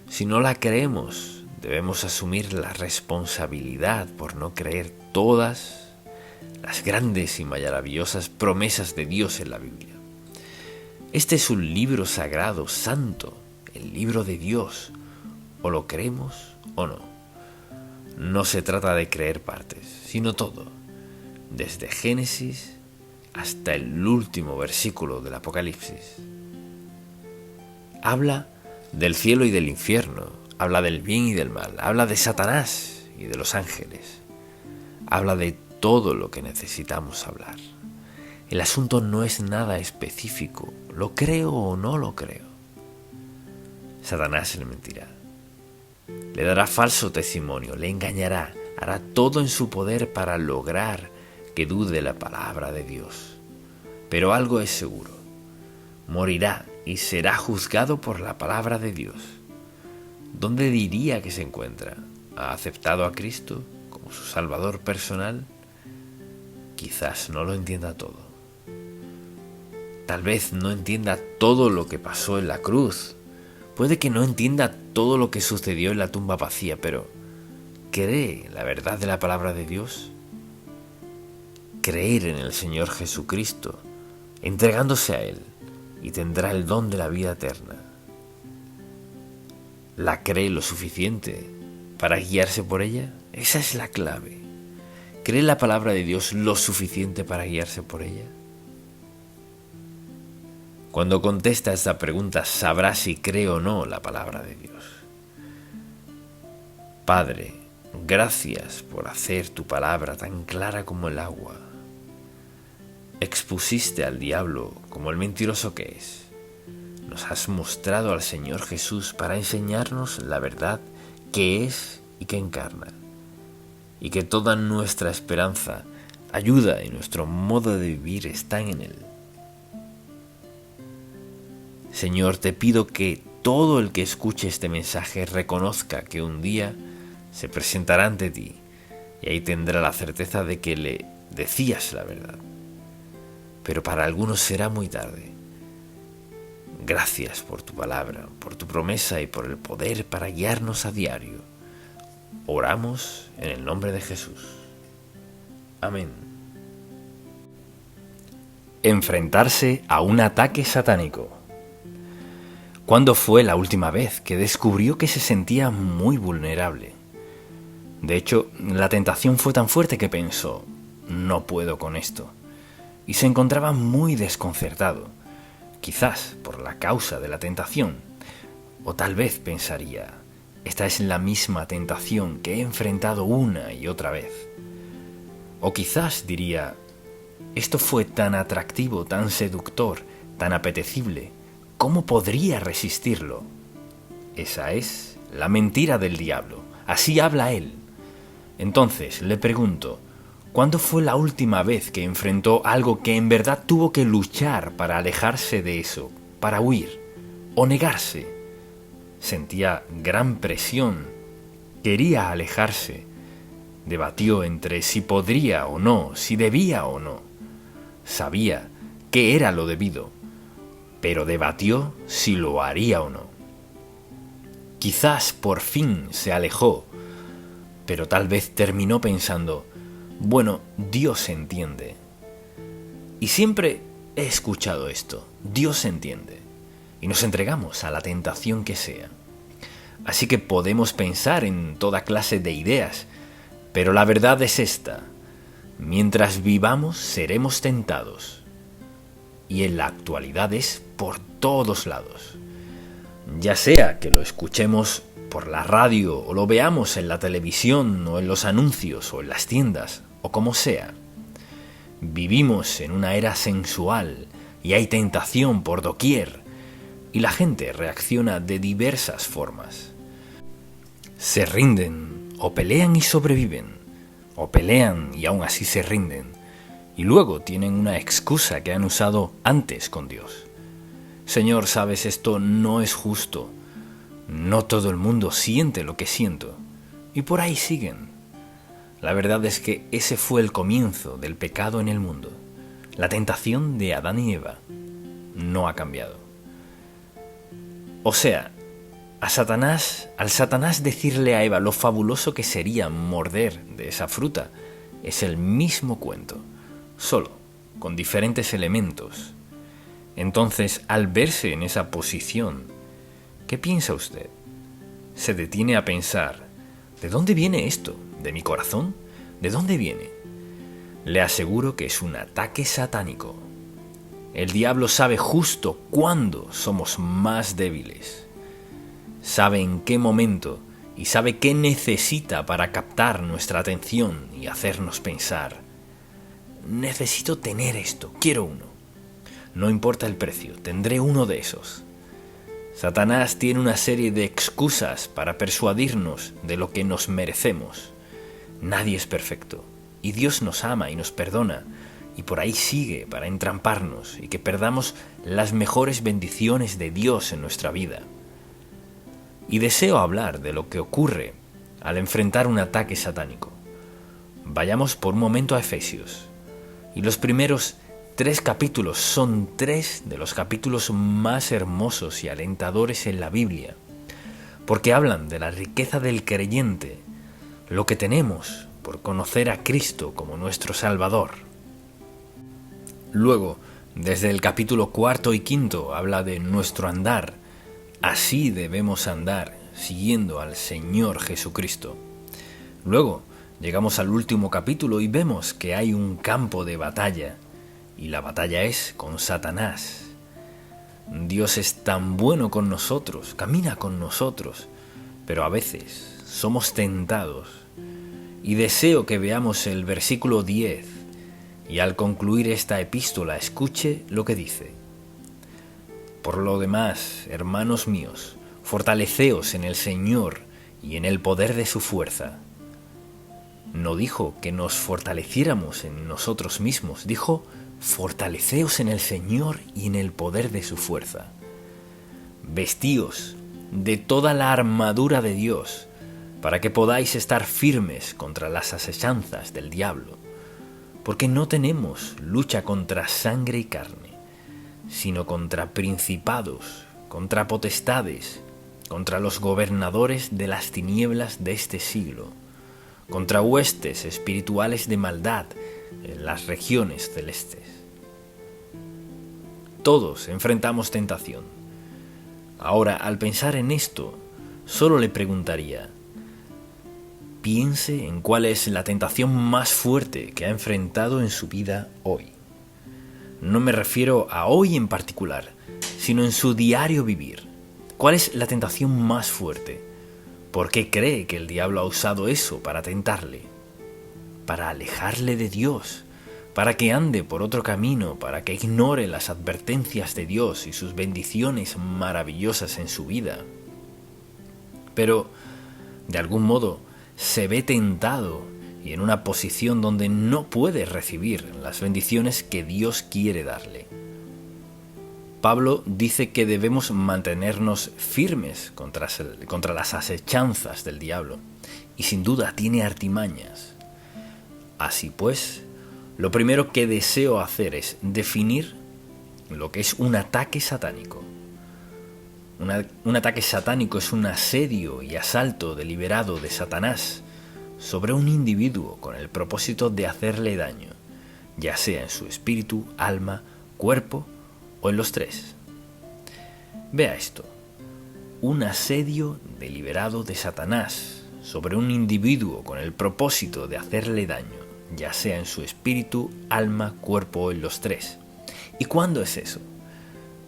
Si no la creemos, debemos asumir la responsabilidad por no creer todas las grandes y maravillosas promesas de Dios en la Biblia. Este es un libro sagrado, santo, el libro de Dios. O lo creemos o no. No se trata de creer partes, sino todo, desde Génesis hasta el último versículo del Apocalipsis. Habla del cielo y del infierno, habla del bien y del mal, habla de Satanás y de los ángeles, habla de todo lo que necesitamos hablar. El asunto no es nada específico, lo creo o no lo creo. Satanás le mentirá, le dará falso testimonio, le engañará, hará todo en su poder para lograr que dude la palabra de Dios. Pero algo es seguro: morirá y será juzgado por la palabra de Dios. ¿Dónde diría que se encuentra? ¿Ha aceptado a Cristo como su Salvador personal? Quizás no lo entienda todo. Tal vez no entienda todo lo que pasó en la cruz. Puede que no entienda todo lo que sucedió en la tumba vacía, pero ¿cree la verdad de la palabra de Dios? Creer en el Señor Jesucristo, entregándose a Él, y tendrá el don de la vida eterna. ¿La cree lo suficiente para guiarse por ella? Esa es la clave. ¿Cree la palabra de Dios lo suficiente para guiarse por ella? Cuando contesta esta pregunta, sabrá si cree o no la palabra de Dios. Padre, gracias por hacer tu palabra tan clara como el agua. Expusiste al diablo como el mentiroso que es. Nos has mostrado al Señor Jesús para enseñarnos la verdad que es y que encarna, y que toda nuestra esperanza, ayuda y nuestro modo de vivir están en Él. Señor, te pido que todo el que escuche este mensaje reconozca que un día se presentará ante ti y ahí tendrá la certeza de que le decías la verdad. Pero para algunos será muy tarde. Gracias por tu palabra, por tu promesa y por el poder para guiarnos a diario. Oramos en el nombre de Jesús. Amén. Enfrentarse a un ataque satánico. ¿Cuándo fue la última vez que descubrió que se sentía muy vulnerable? De hecho, la tentación fue tan fuerte que pensó: no puedo con esto. Y se encontraba muy desconcertado, quizás por la causa de la tentación. O tal vez pensaría: esta es la misma tentación que he enfrentado una y otra vez. O quizás diría: esto fue tan atractivo, tan seductor, tan apetecible, ¿cómo podría resistirlo? Esa es la mentira del diablo. Así habla él. Entonces le pregunto: ¿cuándo fue la última vez que enfrentó algo que en verdad tuvo que luchar para alejarse de eso, para huir o negarse? Sentía gran presión, quería alejarse, debatió entre si podría o no, si debía o no. Sabía que era lo debido, pero debatió si lo haría o no. Quizás por fin se alejó, pero tal vez terminó pensando: bueno, Dios entiende. Y siempre he escuchado esto: Dios entiende. Y nos entregamos a la tentación que sea. Así que podemos pensar en toda clase de ideas, pero la verdad es esta: mientras vivamos seremos tentados. Y en la actualidad es por todos lados. Ya sea que lo escuchemos por la radio o lo veamos en la televisión o en los anuncios o en las tiendas o como sea. Vivimos en una era sensual y hay tentación por doquier y la gente reacciona de diversas formas. Se rinden o pelean y sobreviven, o pelean y aún así se rinden y luego tienen una excusa que han usado antes con Dios. Señor, sabes, esto no es justo. No todo el mundo siente lo que siento. Y por ahí siguen. La verdad es que ese fue el comienzo del pecado en el mundo. La tentación de Adán y Eva no ha cambiado. O sea, al Satanás decirle a Eva lo fabuloso que sería morder de esa fruta, es el mismo cuento, solo con diferentes elementos. Entonces, al verse en esa posición, ¿qué piensa usted? Se detiene a pensar: ¿de dónde viene esto? ¿De mi corazón? ¿De dónde viene? Le aseguro que es un ataque satánico. El diablo sabe justo cuándo somos más débiles. Sabe en qué momento y sabe qué necesita para captar nuestra atención y hacernos pensar: necesito tener esto, quiero uno. No importa el precio, tendré uno de esos. Satanás tiene una serie de excusas para persuadirnos de lo que nos merecemos, Nadie es perfecto, y Dios nos ama y nos perdona, y por ahí sigue para entramparnos y que perdamos las mejores bendiciones de Dios en nuestra vida. Y deseo hablar de lo que ocurre al enfrentar un ataque satánico. Vayamos por un momento a Efesios, y los primeros 3 capítulos son 3 de los capítulos más hermosos y alentadores en la Biblia, porque hablan de la riqueza del creyente, lo que tenemos por conocer a Cristo como nuestro Salvador. Luego, desde el capítulo 4 y 5 habla de nuestro andar. Así debemos andar, siguiendo al Señor Jesucristo. Luego, llegamos al último capítulo y vemos que hay un campo de batalla, y la batalla es con Satanás. Dios es tan bueno con nosotros, camina con nosotros, pero a veces somos tentados. Y deseo que veamos el versículo 10, y al concluir esta epístola escuche lo que dice. Por lo demás, hermanos míos, fortaleceos en el Señor y en el poder de su fuerza. No dijo que nos fortaleciéramos en nosotros mismos, dijo, fortaleceos en el Señor y en el poder de su fuerza. Vestíos de toda la armadura de Dios, para que podáis estar firmes contra las asechanzas del diablo, porque no tenemos lucha contra sangre y carne, sino contra principados, contra potestades, contra los gobernadores de las tinieblas de este siglo, contra huestes espirituales de maldad en las regiones celestes. Todos enfrentamos tentación. Ahora, al pensar en esto, solo le preguntaría, piense en cuál es la tentación más fuerte que ha enfrentado en su vida hoy. No me refiero a hoy en particular, sino en su diario vivir. ¿Cuál es la tentación más fuerte? ¿Por qué cree que el diablo ha usado eso para tentarle? Para alejarle de Dios, para que ande por otro camino, para que ignore las advertencias de Dios y sus bendiciones maravillosas en su vida. Pero, de algún modo, se ve tentado y en una posición donde no puede recibir las bendiciones que Dios quiere darle. Pablo dice que debemos mantenernos firmes contra las asechanzas del diablo, y sin duda tiene artimañas. Así pues, lo primero que deseo hacer es definir lo que es un ataque satánico. Un ataque satánico es un asedio y asalto deliberado de Satanás sobre un individuo con el propósito de hacerle daño, ya sea en su espíritu, alma, cuerpo o en los tres. Vea esto: un asedio deliberado de Satanás sobre un individuo con el propósito de hacerle daño, ya sea en su espíritu, alma, cuerpo o en los tres. ¿Y cuándo es eso?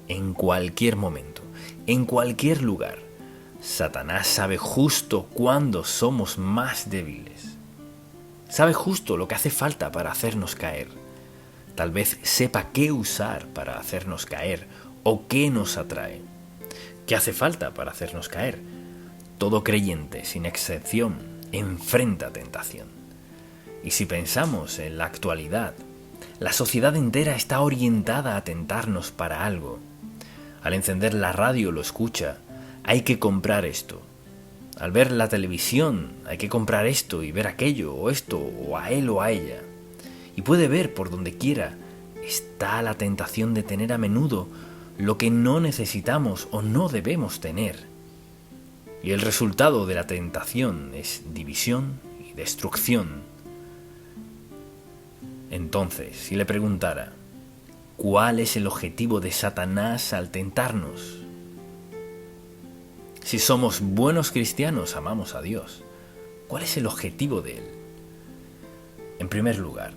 En cualquier momento, en cualquier lugar. Satanás sabe justo cuándo somos más débiles. Sabe justo lo que hace falta para hacernos caer. Tal vez sepa qué usar para hacernos caer o qué nos atrae. ¿Qué hace falta para hacernos caer? Todo creyente, sin excepción, enfrenta tentación. Y si pensamos en la actualidad, la sociedad entera está orientada a tentarnos para algo. Al encender la radio lo escucha, hay que comprar esto. Al ver la televisión, hay que comprar esto y ver aquello o esto o a él o a ella. Y puede ver por donde quiera, está la tentación de tener a menudo lo que no necesitamos o no debemos tener. Y el resultado de la tentación es división y destrucción. Entonces, si le preguntara, ¿cuál es el objetivo de Satanás al tentarnos? Si somos buenos cristianos, amamos a Dios, ¿cuál es el objetivo de él? En primer lugar,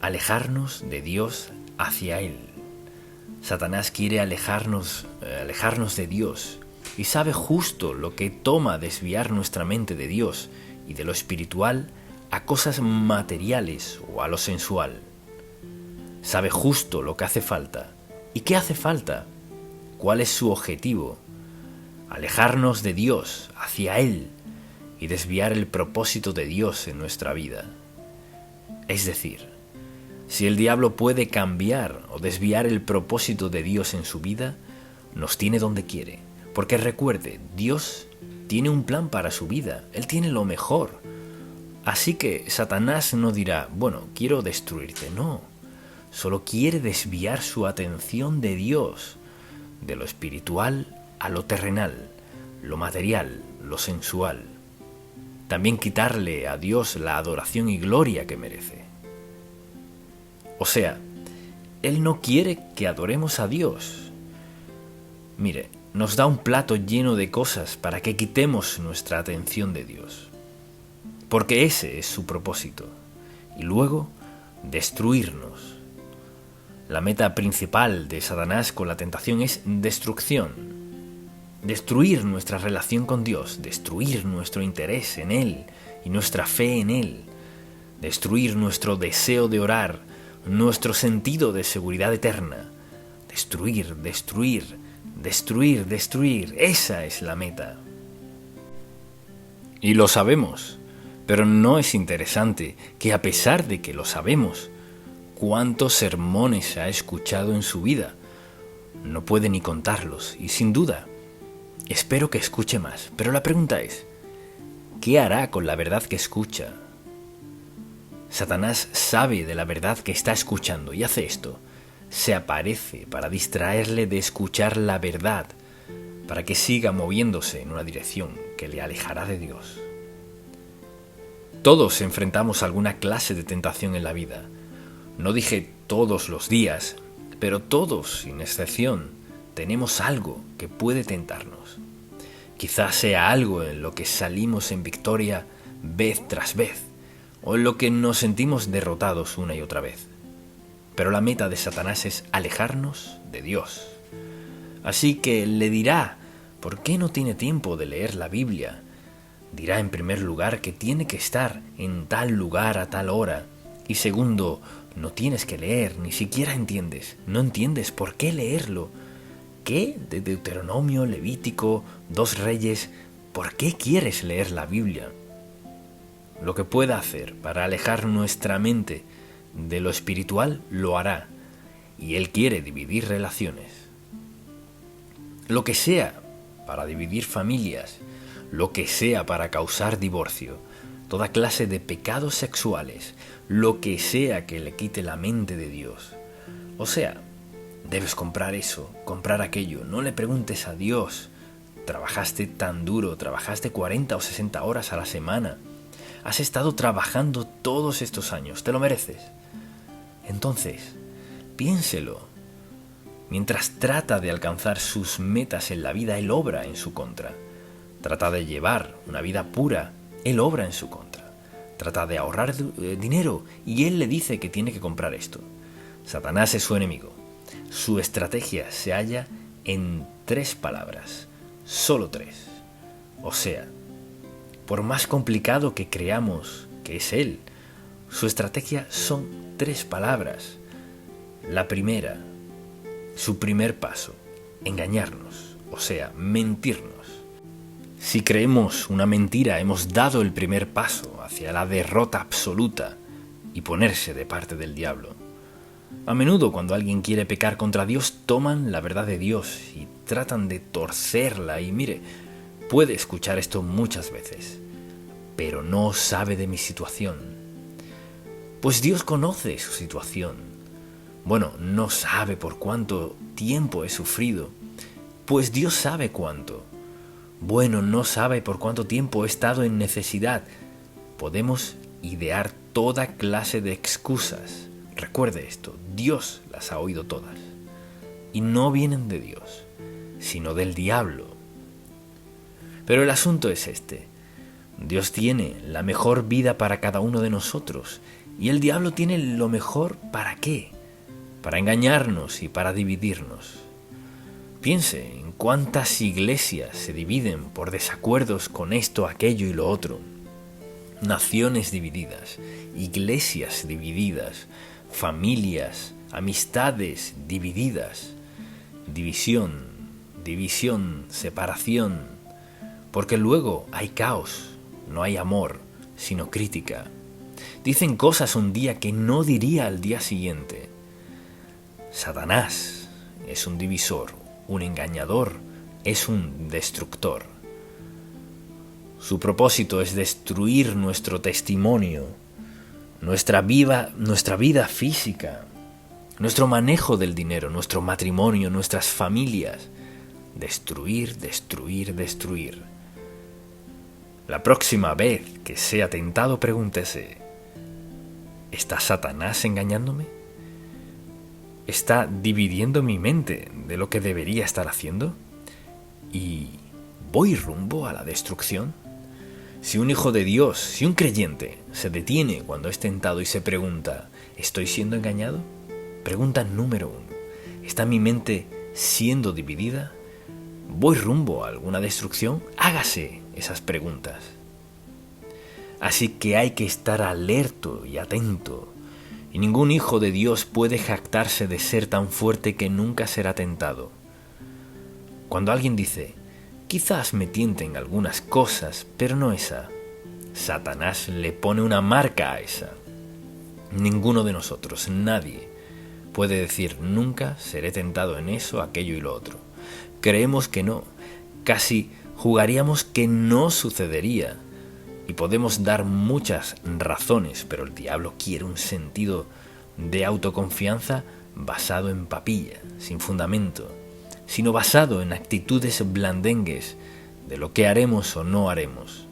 alejarnos de Dios hacia él. Satanás quiere alejarnos de Dios y sabe justo lo que toma desviar nuestra mente de Dios y de lo espiritual a cosas materiales o a lo sensual. Sabe justo lo que hace falta. ¿Y qué hace falta? ¿Cuál es su objetivo? Alejarnos de Dios, hacia Él, y desviar el propósito de Dios en nuestra vida. Es decir, si el diablo puede cambiar o desviar el propósito de Dios en su vida, nos tiene donde quiere. Porque recuerde, Dios tiene un plan para su vida, Él tiene lo mejor. Así que Satanás no dirá, bueno, quiero destruirte, no. Solo quiere desviar su atención de Dios, de lo espiritual a lo terrenal, lo material, lo sensual. También quitarle a Dios la adoración y gloria que merece. O sea, Él no quiere que adoremos a Dios. Mire, nos da un plato lleno de cosas para que quitemos nuestra atención de Dios. Porque ese es su propósito. Y luego, destruirnos. La meta principal de Satanás con la tentación es destrucción. Destruir nuestra relación con Dios, destruir nuestro interés en Él y nuestra fe en Él. Destruir nuestro deseo de orar, nuestro sentido de seguridad eterna. Destruir, destruir, destruir, destruir. Esa es la meta. Y lo sabemos, pero no es interesante que a pesar de que lo sabemos, ¿cuántos sermones ha escuchado en su vida? No puede ni contarlos y sin duda, espero que escuche más. Pero la pregunta es, ¿qué hará con la verdad que escucha? Satanás sabe de la verdad que está escuchando y hace esto. Se aparece para distraerle de escuchar la verdad, para que siga moviéndose en una dirección que le alejará de Dios. Todos enfrentamos alguna clase de tentación en la vida. No dije todos los días, pero todos, sin excepción, tenemos algo que puede tentarnos. Quizás sea algo en lo que salimos en victoria vez tras vez, o en lo que nos sentimos derrotados una y otra vez. Pero la meta de Satanás es alejarnos de Dios. Así que le dirá, ¿por qué no tiene tiempo de leer la Biblia? Dirá en primer lugar que tiene que estar en tal lugar a tal hora. Y segundo, no tienes que leer, ni siquiera entiendes. No entiendes por qué leerlo. ¿Qué? De Deuteronomio, Levítico, 2 Reyes. ¿Por qué quieres leer la Biblia? Lo que pueda hacer para alejar nuestra mente de lo espiritual, lo hará. Y Él quiere dividir relaciones. Lo que sea para dividir familias, lo que sea para causar divorcio, toda clase de pecados sexuales, lo que sea que le quite la mente de Dios. O sea, debes comprar eso, comprar aquello. No le preguntes a Dios, trabajaste tan duro, trabajaste 40 o 60 horas a la semana. Has estado trabajando todos estos años, te lo mereces. Entonces, piénselo. Mientras trata de alcanzar sus metas en la vida, Él obra en su contra. Trata de llevar una vida pura, Él obra en su contra. Trata de ahorrar dinero y Él le dice que tiene que comprar esto. Satanás es su enemigo. Su estrategia se halla en 3 palabras, solo 3. O sea, por más complicado que creamos que es Él, su estrategia son 3 palabras. La primera, su primer paso, engañarnos, o sea, mentirnos. Si creemos una mentira, hemos dado el primer paso hacia la derrota absoluta y ponerse de parte del diablo. A menudo, cuando alguien quiere pecar contra Dios, toman la verdad de Dios y tratan de torcerla. Y mire, puede escuchar esto muchas veces, pero no sabe de mi situación. Pues Dios conoce su situación. Bueno, no sabe por cuánto tiempo he sufrido, pues Dios sabe cuánto. Bueno, no sabe por cuánto tiempo he estado en necesidad. Podemos idear toda clase de excusas. Recuerde esto, Dios las ha oído todas. Y no vienen de Dios, sino del diablo. Pero el asunto es este. Dios tiene la mejor vida para cada uno de nosotros. Y el diablo tiene lo mejor ¿para qué? Para engañarnos y para dividirnos. Piense en cuántas iglesias se dividen por desacuerdos con esto, aquello y lo otro. Naciones divididas, iglesias divididas, familias, amistades divididas. División, separación, porque luego hay caos, no hay amor, sino crítica. Dicen cosas un día que no diría al día siguiente. Satanás es un divisor, un engañador, es un destructor. Su propósito es destruir nuestro testimonio, nuestra vida física, nuestro manejo del dinero, nuestro matrimonio, nuestras familias. Destruir, destruir, destruir. La próxima vez que sea tentado, pregúntese: ¿está Satanás engañándome? ¿Está dividiendo mi mente de lo que debería estar haciendo? ¿Y voy rumbo a la destrucción? Si un hijo de Dios, si un creyente, se detiene cuando es tentado y se pregunta: ¿estoy siendo engañado? Pregunta número 1. ¿Está mi mente siendo dividida? ¿Voy rumbo a alguna destrucción? Hágase esas preguntas. Así que hay que estar alerto y atento. Y ningún hijo de Dios puede jactarse de ser tan fuerte que nunca será tentado. Cuando alguien dice: quizás me tienten algunas cosas, pero no esa, Satanás le pone una marca a esa. Ninguno de nosotros, nadie, puede decir: nunca seré tentado en eso, aquello y lo otro. Creemos que no, casi jugaríamos que no sucedería. Y podemos dar muchas razones, pero el diablo quiere un sentido de autoconfianza basado en papilla, sin fundamento, sino basado en actitudes blandengues de lo que haremos o no haremos.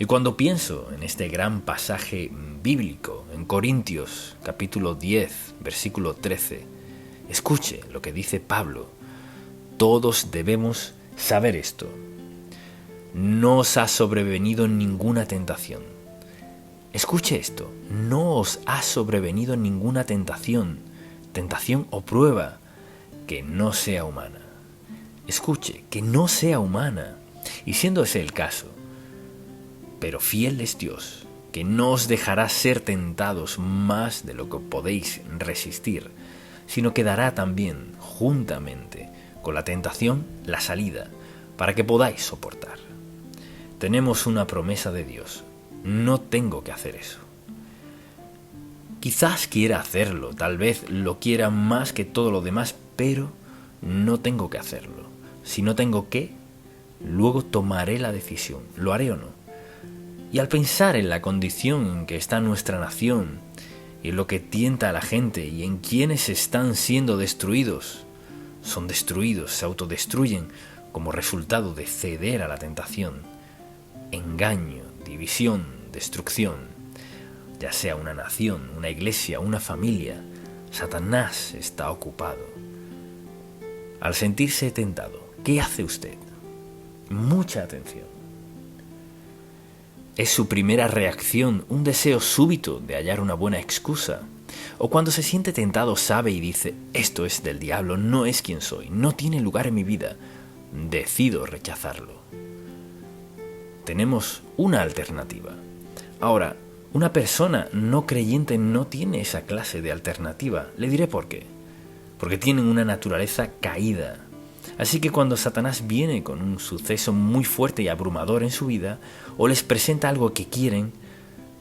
Y cuando pienso en este gran pasaje bíblico, en Corintios capítulo 10, versículo 13, escuche lo que dice Pablo. Todos debemos saber esto. No os ha sobrevenido ninguna tentación. Escuche esto, no os ha sobrevenido ninguna tentación o prueba que no sea humana. Escuche, que no sea humana. Y siendo ese el caso, pero fiel es Dios, que no os dejará ser tentados más de lo que podéis resistir, sino que dará también, juntamente con la tentación, la salida, para que podáis soportar. Tenemos una promesa de Dios. No tengo que hacer eso. Quizás quiera hacerlo, tal vez lo quiera más que todo lo demás, pero no tengo que hacerlo. Si no tengo que, luego tomaré la decisión. ¿Lo haré o no? Y al pensar en la condición en que está nuestra nación, y en lo que tienta a la gente, y en quienes están siendo destruidos, son destruidos, se autodestruyen como resultado de ceder a la tentación. Engaño, división, destrucción, ya sea una nación, una iglesia, una familia, Satanás está ocupado. Al sentirse tentado, ¿qué hace usted? Mucha atención. ¿Es su primera reacción un deseo súbito de hallar una buena excusa? ¿O cuando se siente tentado sabe y dice: esto es del diablo, no es quien soy, no tiene lugar en mi vida, decido rechazarlo? Tenemos una alternativa. Ahora, una persona no creyente no tiene esa clase de alternativa. Le diré por qué. Porque tienen una naturaleza caída. Así que cuando Satanás viene con un suceso muy fuerte y abrumador en su vida, o les presenta algo que quieren,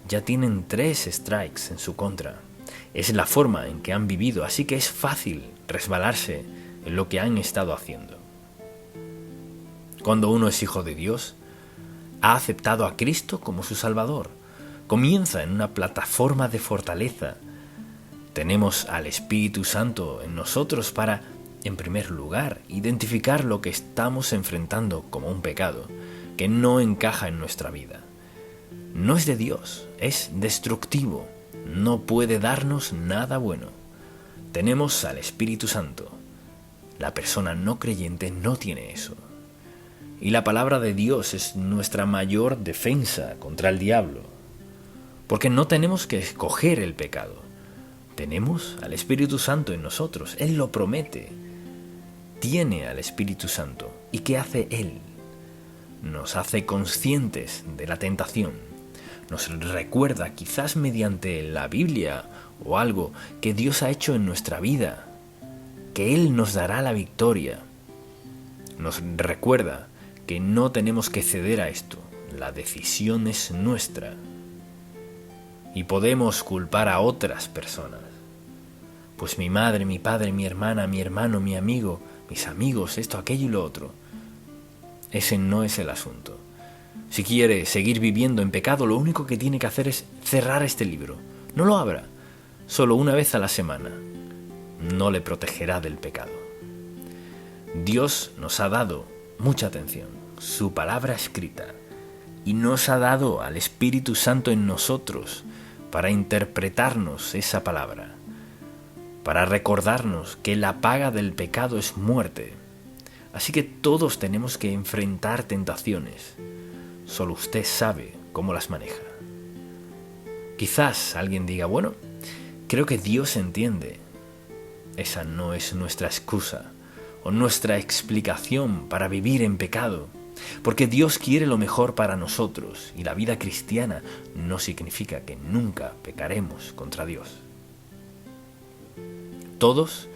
ya tienen 3 strikes en su contra. Es la forma en que han vivido, así que es fácil resbalarse en lo que han estado haciendo. Cuando uno es hijo de Dios, ha aceptado a Cristo como su Salvador. Comienza en una plataforma de fortaleza. Tenemos al Espíritu Santo en nosotros para, en primer lugar, identificar lo que estamos enfrentando como un pecado que no encaja en nuestra vida. No es de Dios, es destructivo, no puede darnos nada bueno. Tenemos al Espíritu Santo. La persona no creyente no tiene eso. Y la palabra de Dios es nuestra mayor defensa contra el diablo. Porque no tenemos que escoger el pecado. Tenemos al Espíritu Santo en nosotros. Él lo promete. Tiene al Espíritu Santo. ¿Y qué hace Él? Nos hace conscientes de la tentación. Nos recuerda, quizás mediante la Biblia o algo, que Dios ha hecho en nuestra vida. Que Él nos dará la victoria. Nos recuerda que no tenemos que ceder a esto. la decisión es nuestra. Y podemos culpar a otras personas. Pues mi madre, mi padre, mi hermana, mi hermano, mi amigo, mis amigos, esto, aquello y lo otro. Ese no es el asunto. Si quiere seguir viviendo en pecado, lo único que tiene que hacer es cerrar este libro. No lo abra, solo una vez a la semana. No le protegerá del pecado. Dios nos ha dado mucha atención, su palabra escrita, y nos ha dado al Espíritu Santo en nosotros para interpretarnos esa palabra, para recordarnos que la paga del pecado es muerte. Así que todos tenemos que enfrentar tentaciones. Solo usted sabe cómo las maneja. Quizás alguien diga, bueno, creo que Dios entiende. Esa no es nuestra excusa o nuestra explicación para vivir en pecado, porque Dios quiere lo mejor para nosotros y la vida cristiana no significa que nunca pecaremos contra Dios. Todos,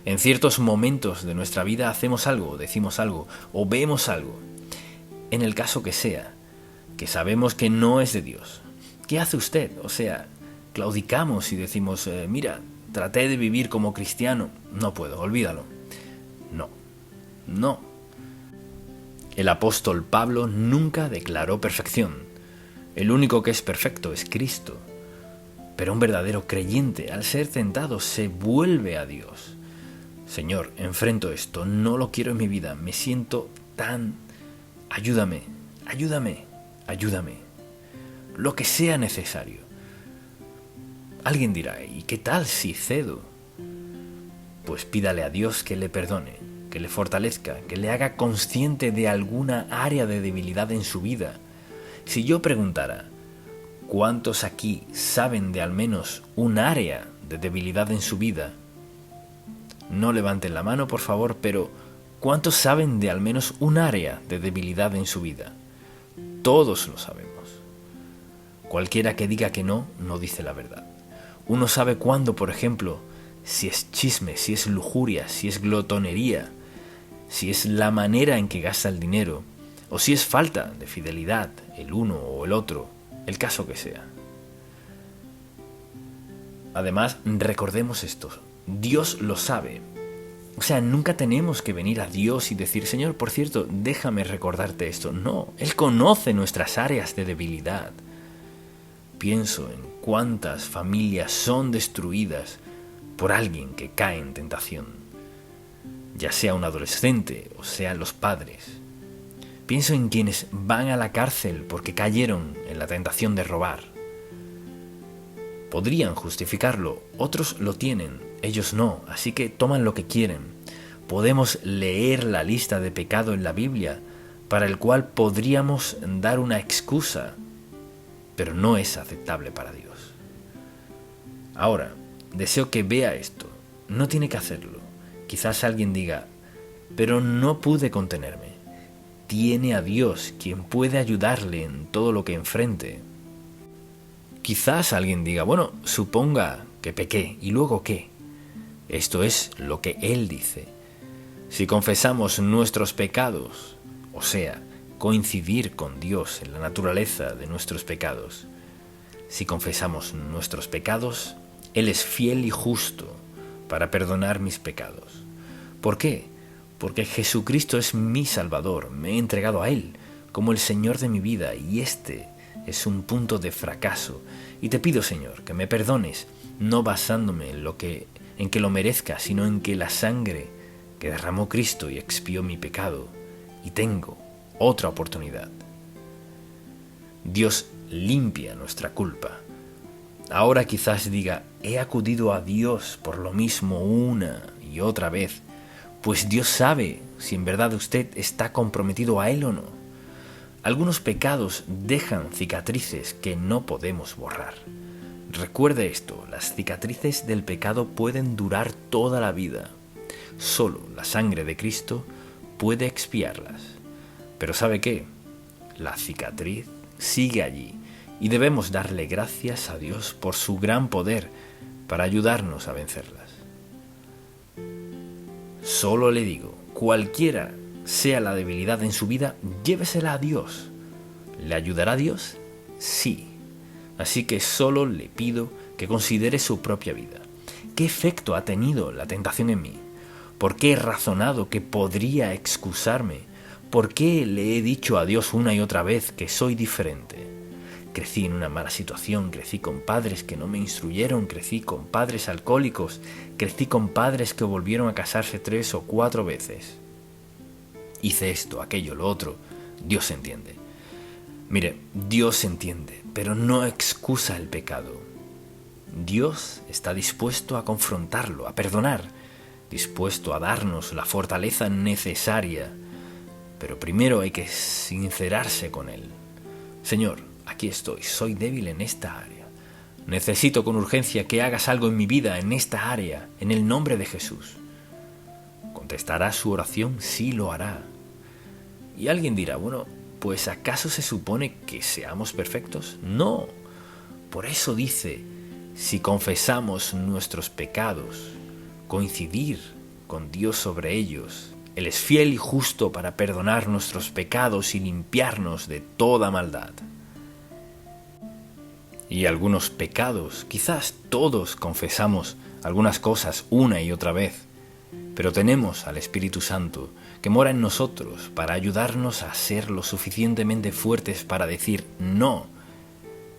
en ciertos momentos de nuestra vida, hacemos algo, decimos algo o vemos algo, en el caso que sea, que sabemos que no es de Dios. ¿Qué hace usted? O sea, claudicamos y decimos, mira, traté de vivir como cristiano, no puedo, olvídalo. No. El apóstol Pablo nunca declaró perfección. El único que es perfecto es Cristo. Pero un verdadero creyente, al ser tentado, se vuelve a Dios. Señor, enfrento esto, no lo quiero en mi vida, me siento tan... Ayúdame. Lo que sea necesario. Alguien dirá, ¿y qué tal si cedo? Pues pídale a Dios que le perdone, que le fortalezca, que le haga consciente de alguna área de debilidad en su vida. Si yo preguntara, ¿cuántos aquí saben de al menos un área de debilidad en su vida? No levanten la mano, por favor, pero ¿cuántos saben de al menos un área de debilidad en su vida? Todos lo sabemos. Cualquiera que diga que no, no dice la verdad. Uno sabe cuándo, por ejemplo, si es chisme, si es lujuria, si es glotonería, si es la manera en que gasta el dinero, o si es falta de fidelidad, el uno o el otro, el caso que sea. Además, recordemos esto, Dios lo sabe. O sea, nunca tenemos que venir a Dios y decir, Señor, por cierto, déjame recordarte esto. No, Él conoce nuestras áreas de debilidad. Pienso en cuántas familias son destruidas por alguien que cae en tentación, ya sea un adolescente o sean los padres. Pienso en quienes van a la cárcel porque cayeron en la tentación de robar. Podrían justificarlo, otros lo tienen, ellos no, así que toman lo que quieren. Podemos leer la lista de pecado en la Biblia, para el cual podríamos dar una excusa, pero no es aceptable para Dios. Ahora, deseo que vea esto, no tiene que hacerlo. Quizás alguien diga, pero no pude contenerme. Tiene a Dios quien puede ayudarle en todo lo que enfrente. Quizás alguien diga, bueno, suponga que pequé, ¿y luego qué? Esto es lo que Él dice. Si confesamos nuestros pecados, o sea, coincidir con Dios en la naturaleza de nuestros pecados, si confesamos nuestros pecados, Él es fiel y justo para perdonar mis pecados. ¿Por qué? Porque Jesucristo es mi Salvador, me he entregado a Él como el Señor de mi vida y este es un punto de fracaso. Y te pido, Señor, que me perdones, no basándome en que lo merezca, sino en que la sangre que derramó Cristo y expió mi pecado, y tengo otra oportunidad. Dios limpia nuestra culpa. Ahora quizás diga, he acudido a Dios por lo mismo una y otra vez, pues Dios sabe si en verdad usted está comprometido a Él o no. Algunos pecados dejan cicatrices que no podemos borrar. Recuerde esto, las cicatrices del pecado pueden durar toda la vida. Solo la sangre de Cristo puede expiarlas. Pero ¿sabe qué? La cicatriz sigue allí y debemos darle gracias a Dios por su gran poder para ayudarnos a vencerlas. Solo le digo, cualquiera sea la debilidad en su vida, llévesela a Dios. ¿Le ayudará Dios? Sí. Así que solo le pido que considere su propia vida. ¿Qué efecto ha tenido la tentación en mí? ¿Por qué he razonado que podría excusarme? ¿Por qué le he dicho a Dios una y otra vez que soy diferente? Crecí en una mala situación, crecí con padres que no me instruyeron, crecí con padres alcohólicos, crecí con padres que volvieron a casarse 3 o 4 veces. Hice esto, aquello, lo otro. Dios entiende. Mire, Dios entiende, pero no excusa el pecado. Dios está dispuesto a confrontarlo, a perdonar, dispuesto a darnos la fortaleza necesaria, pero primero hay que sincerarse con Él. Señor, aquí estoy, soy débil en esta área. Necesito con urgencia que hagas algo en mi vida, en esta área, en el nombre de Jesús. ¿Contestará su oración? Sí lo hará. Y alguien dirá, bueno, pues ¿acaso se supone que seamos perfectos? No. Por eso dice, si confesamos nuestros pecados, coincidir con Dios sobre ellos, Él es fiel y justo para perdonar nuestros pecados y limpiarnos de toda maldad. Y algunos pecados, quizás todos confesamos algunas cosas una y otra vez, pero tenemos al Espíritu Santo que mora en nosotros para ayudarnos a ser lo suficientemente fuertes para decir no.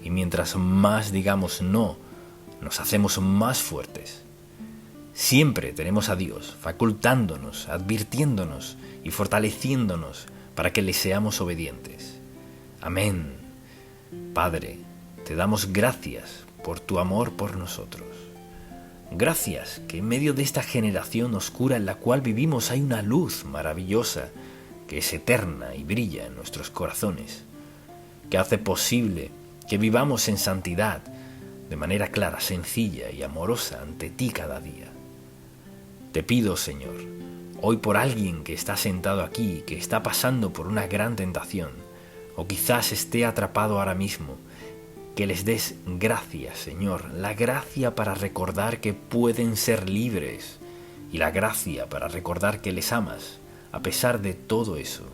Y mientras más digamos no, nos hacemos más fuertes. Siempre tenemos a Dios facultándonos, advirtiéndonos y fortaleciéndonos para que le seamos obedientes. Amén. Padre, te damos gracias por tu amor por nosotros. Gracias que en medio de esta generación oscura en la cual vivimos hay una luz maravillosa que es eterna y brilla en nuestros corazones, que hace posible que vivamos en santidad de manera clara, sencilla y amorosa ante ti cada día. Te pido, Señor, hoy por alguien que está sentado aquí, que está pasando por una gran tentación, o quizás esté atrapado ahora mismo, que les des gracia, Señor, la gracia para recordar que pueden ser libres y la gracia para recordar que les amas a pesar de todo eso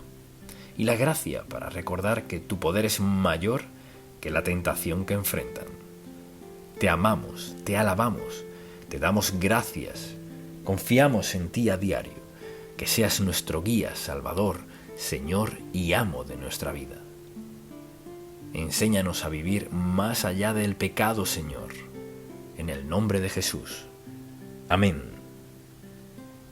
y la gracia para recordar que tu poder es mayor que la tentación que enfrentan. Te amamos, te alabamos, te damos gracias, confiamos en ti a diario, que seas nuestro guía, Salvador, Señor y amo de nuestra vida. Enséñanos a vivir más allá del pecado, Señor. En el nombre de Jesús. Amén.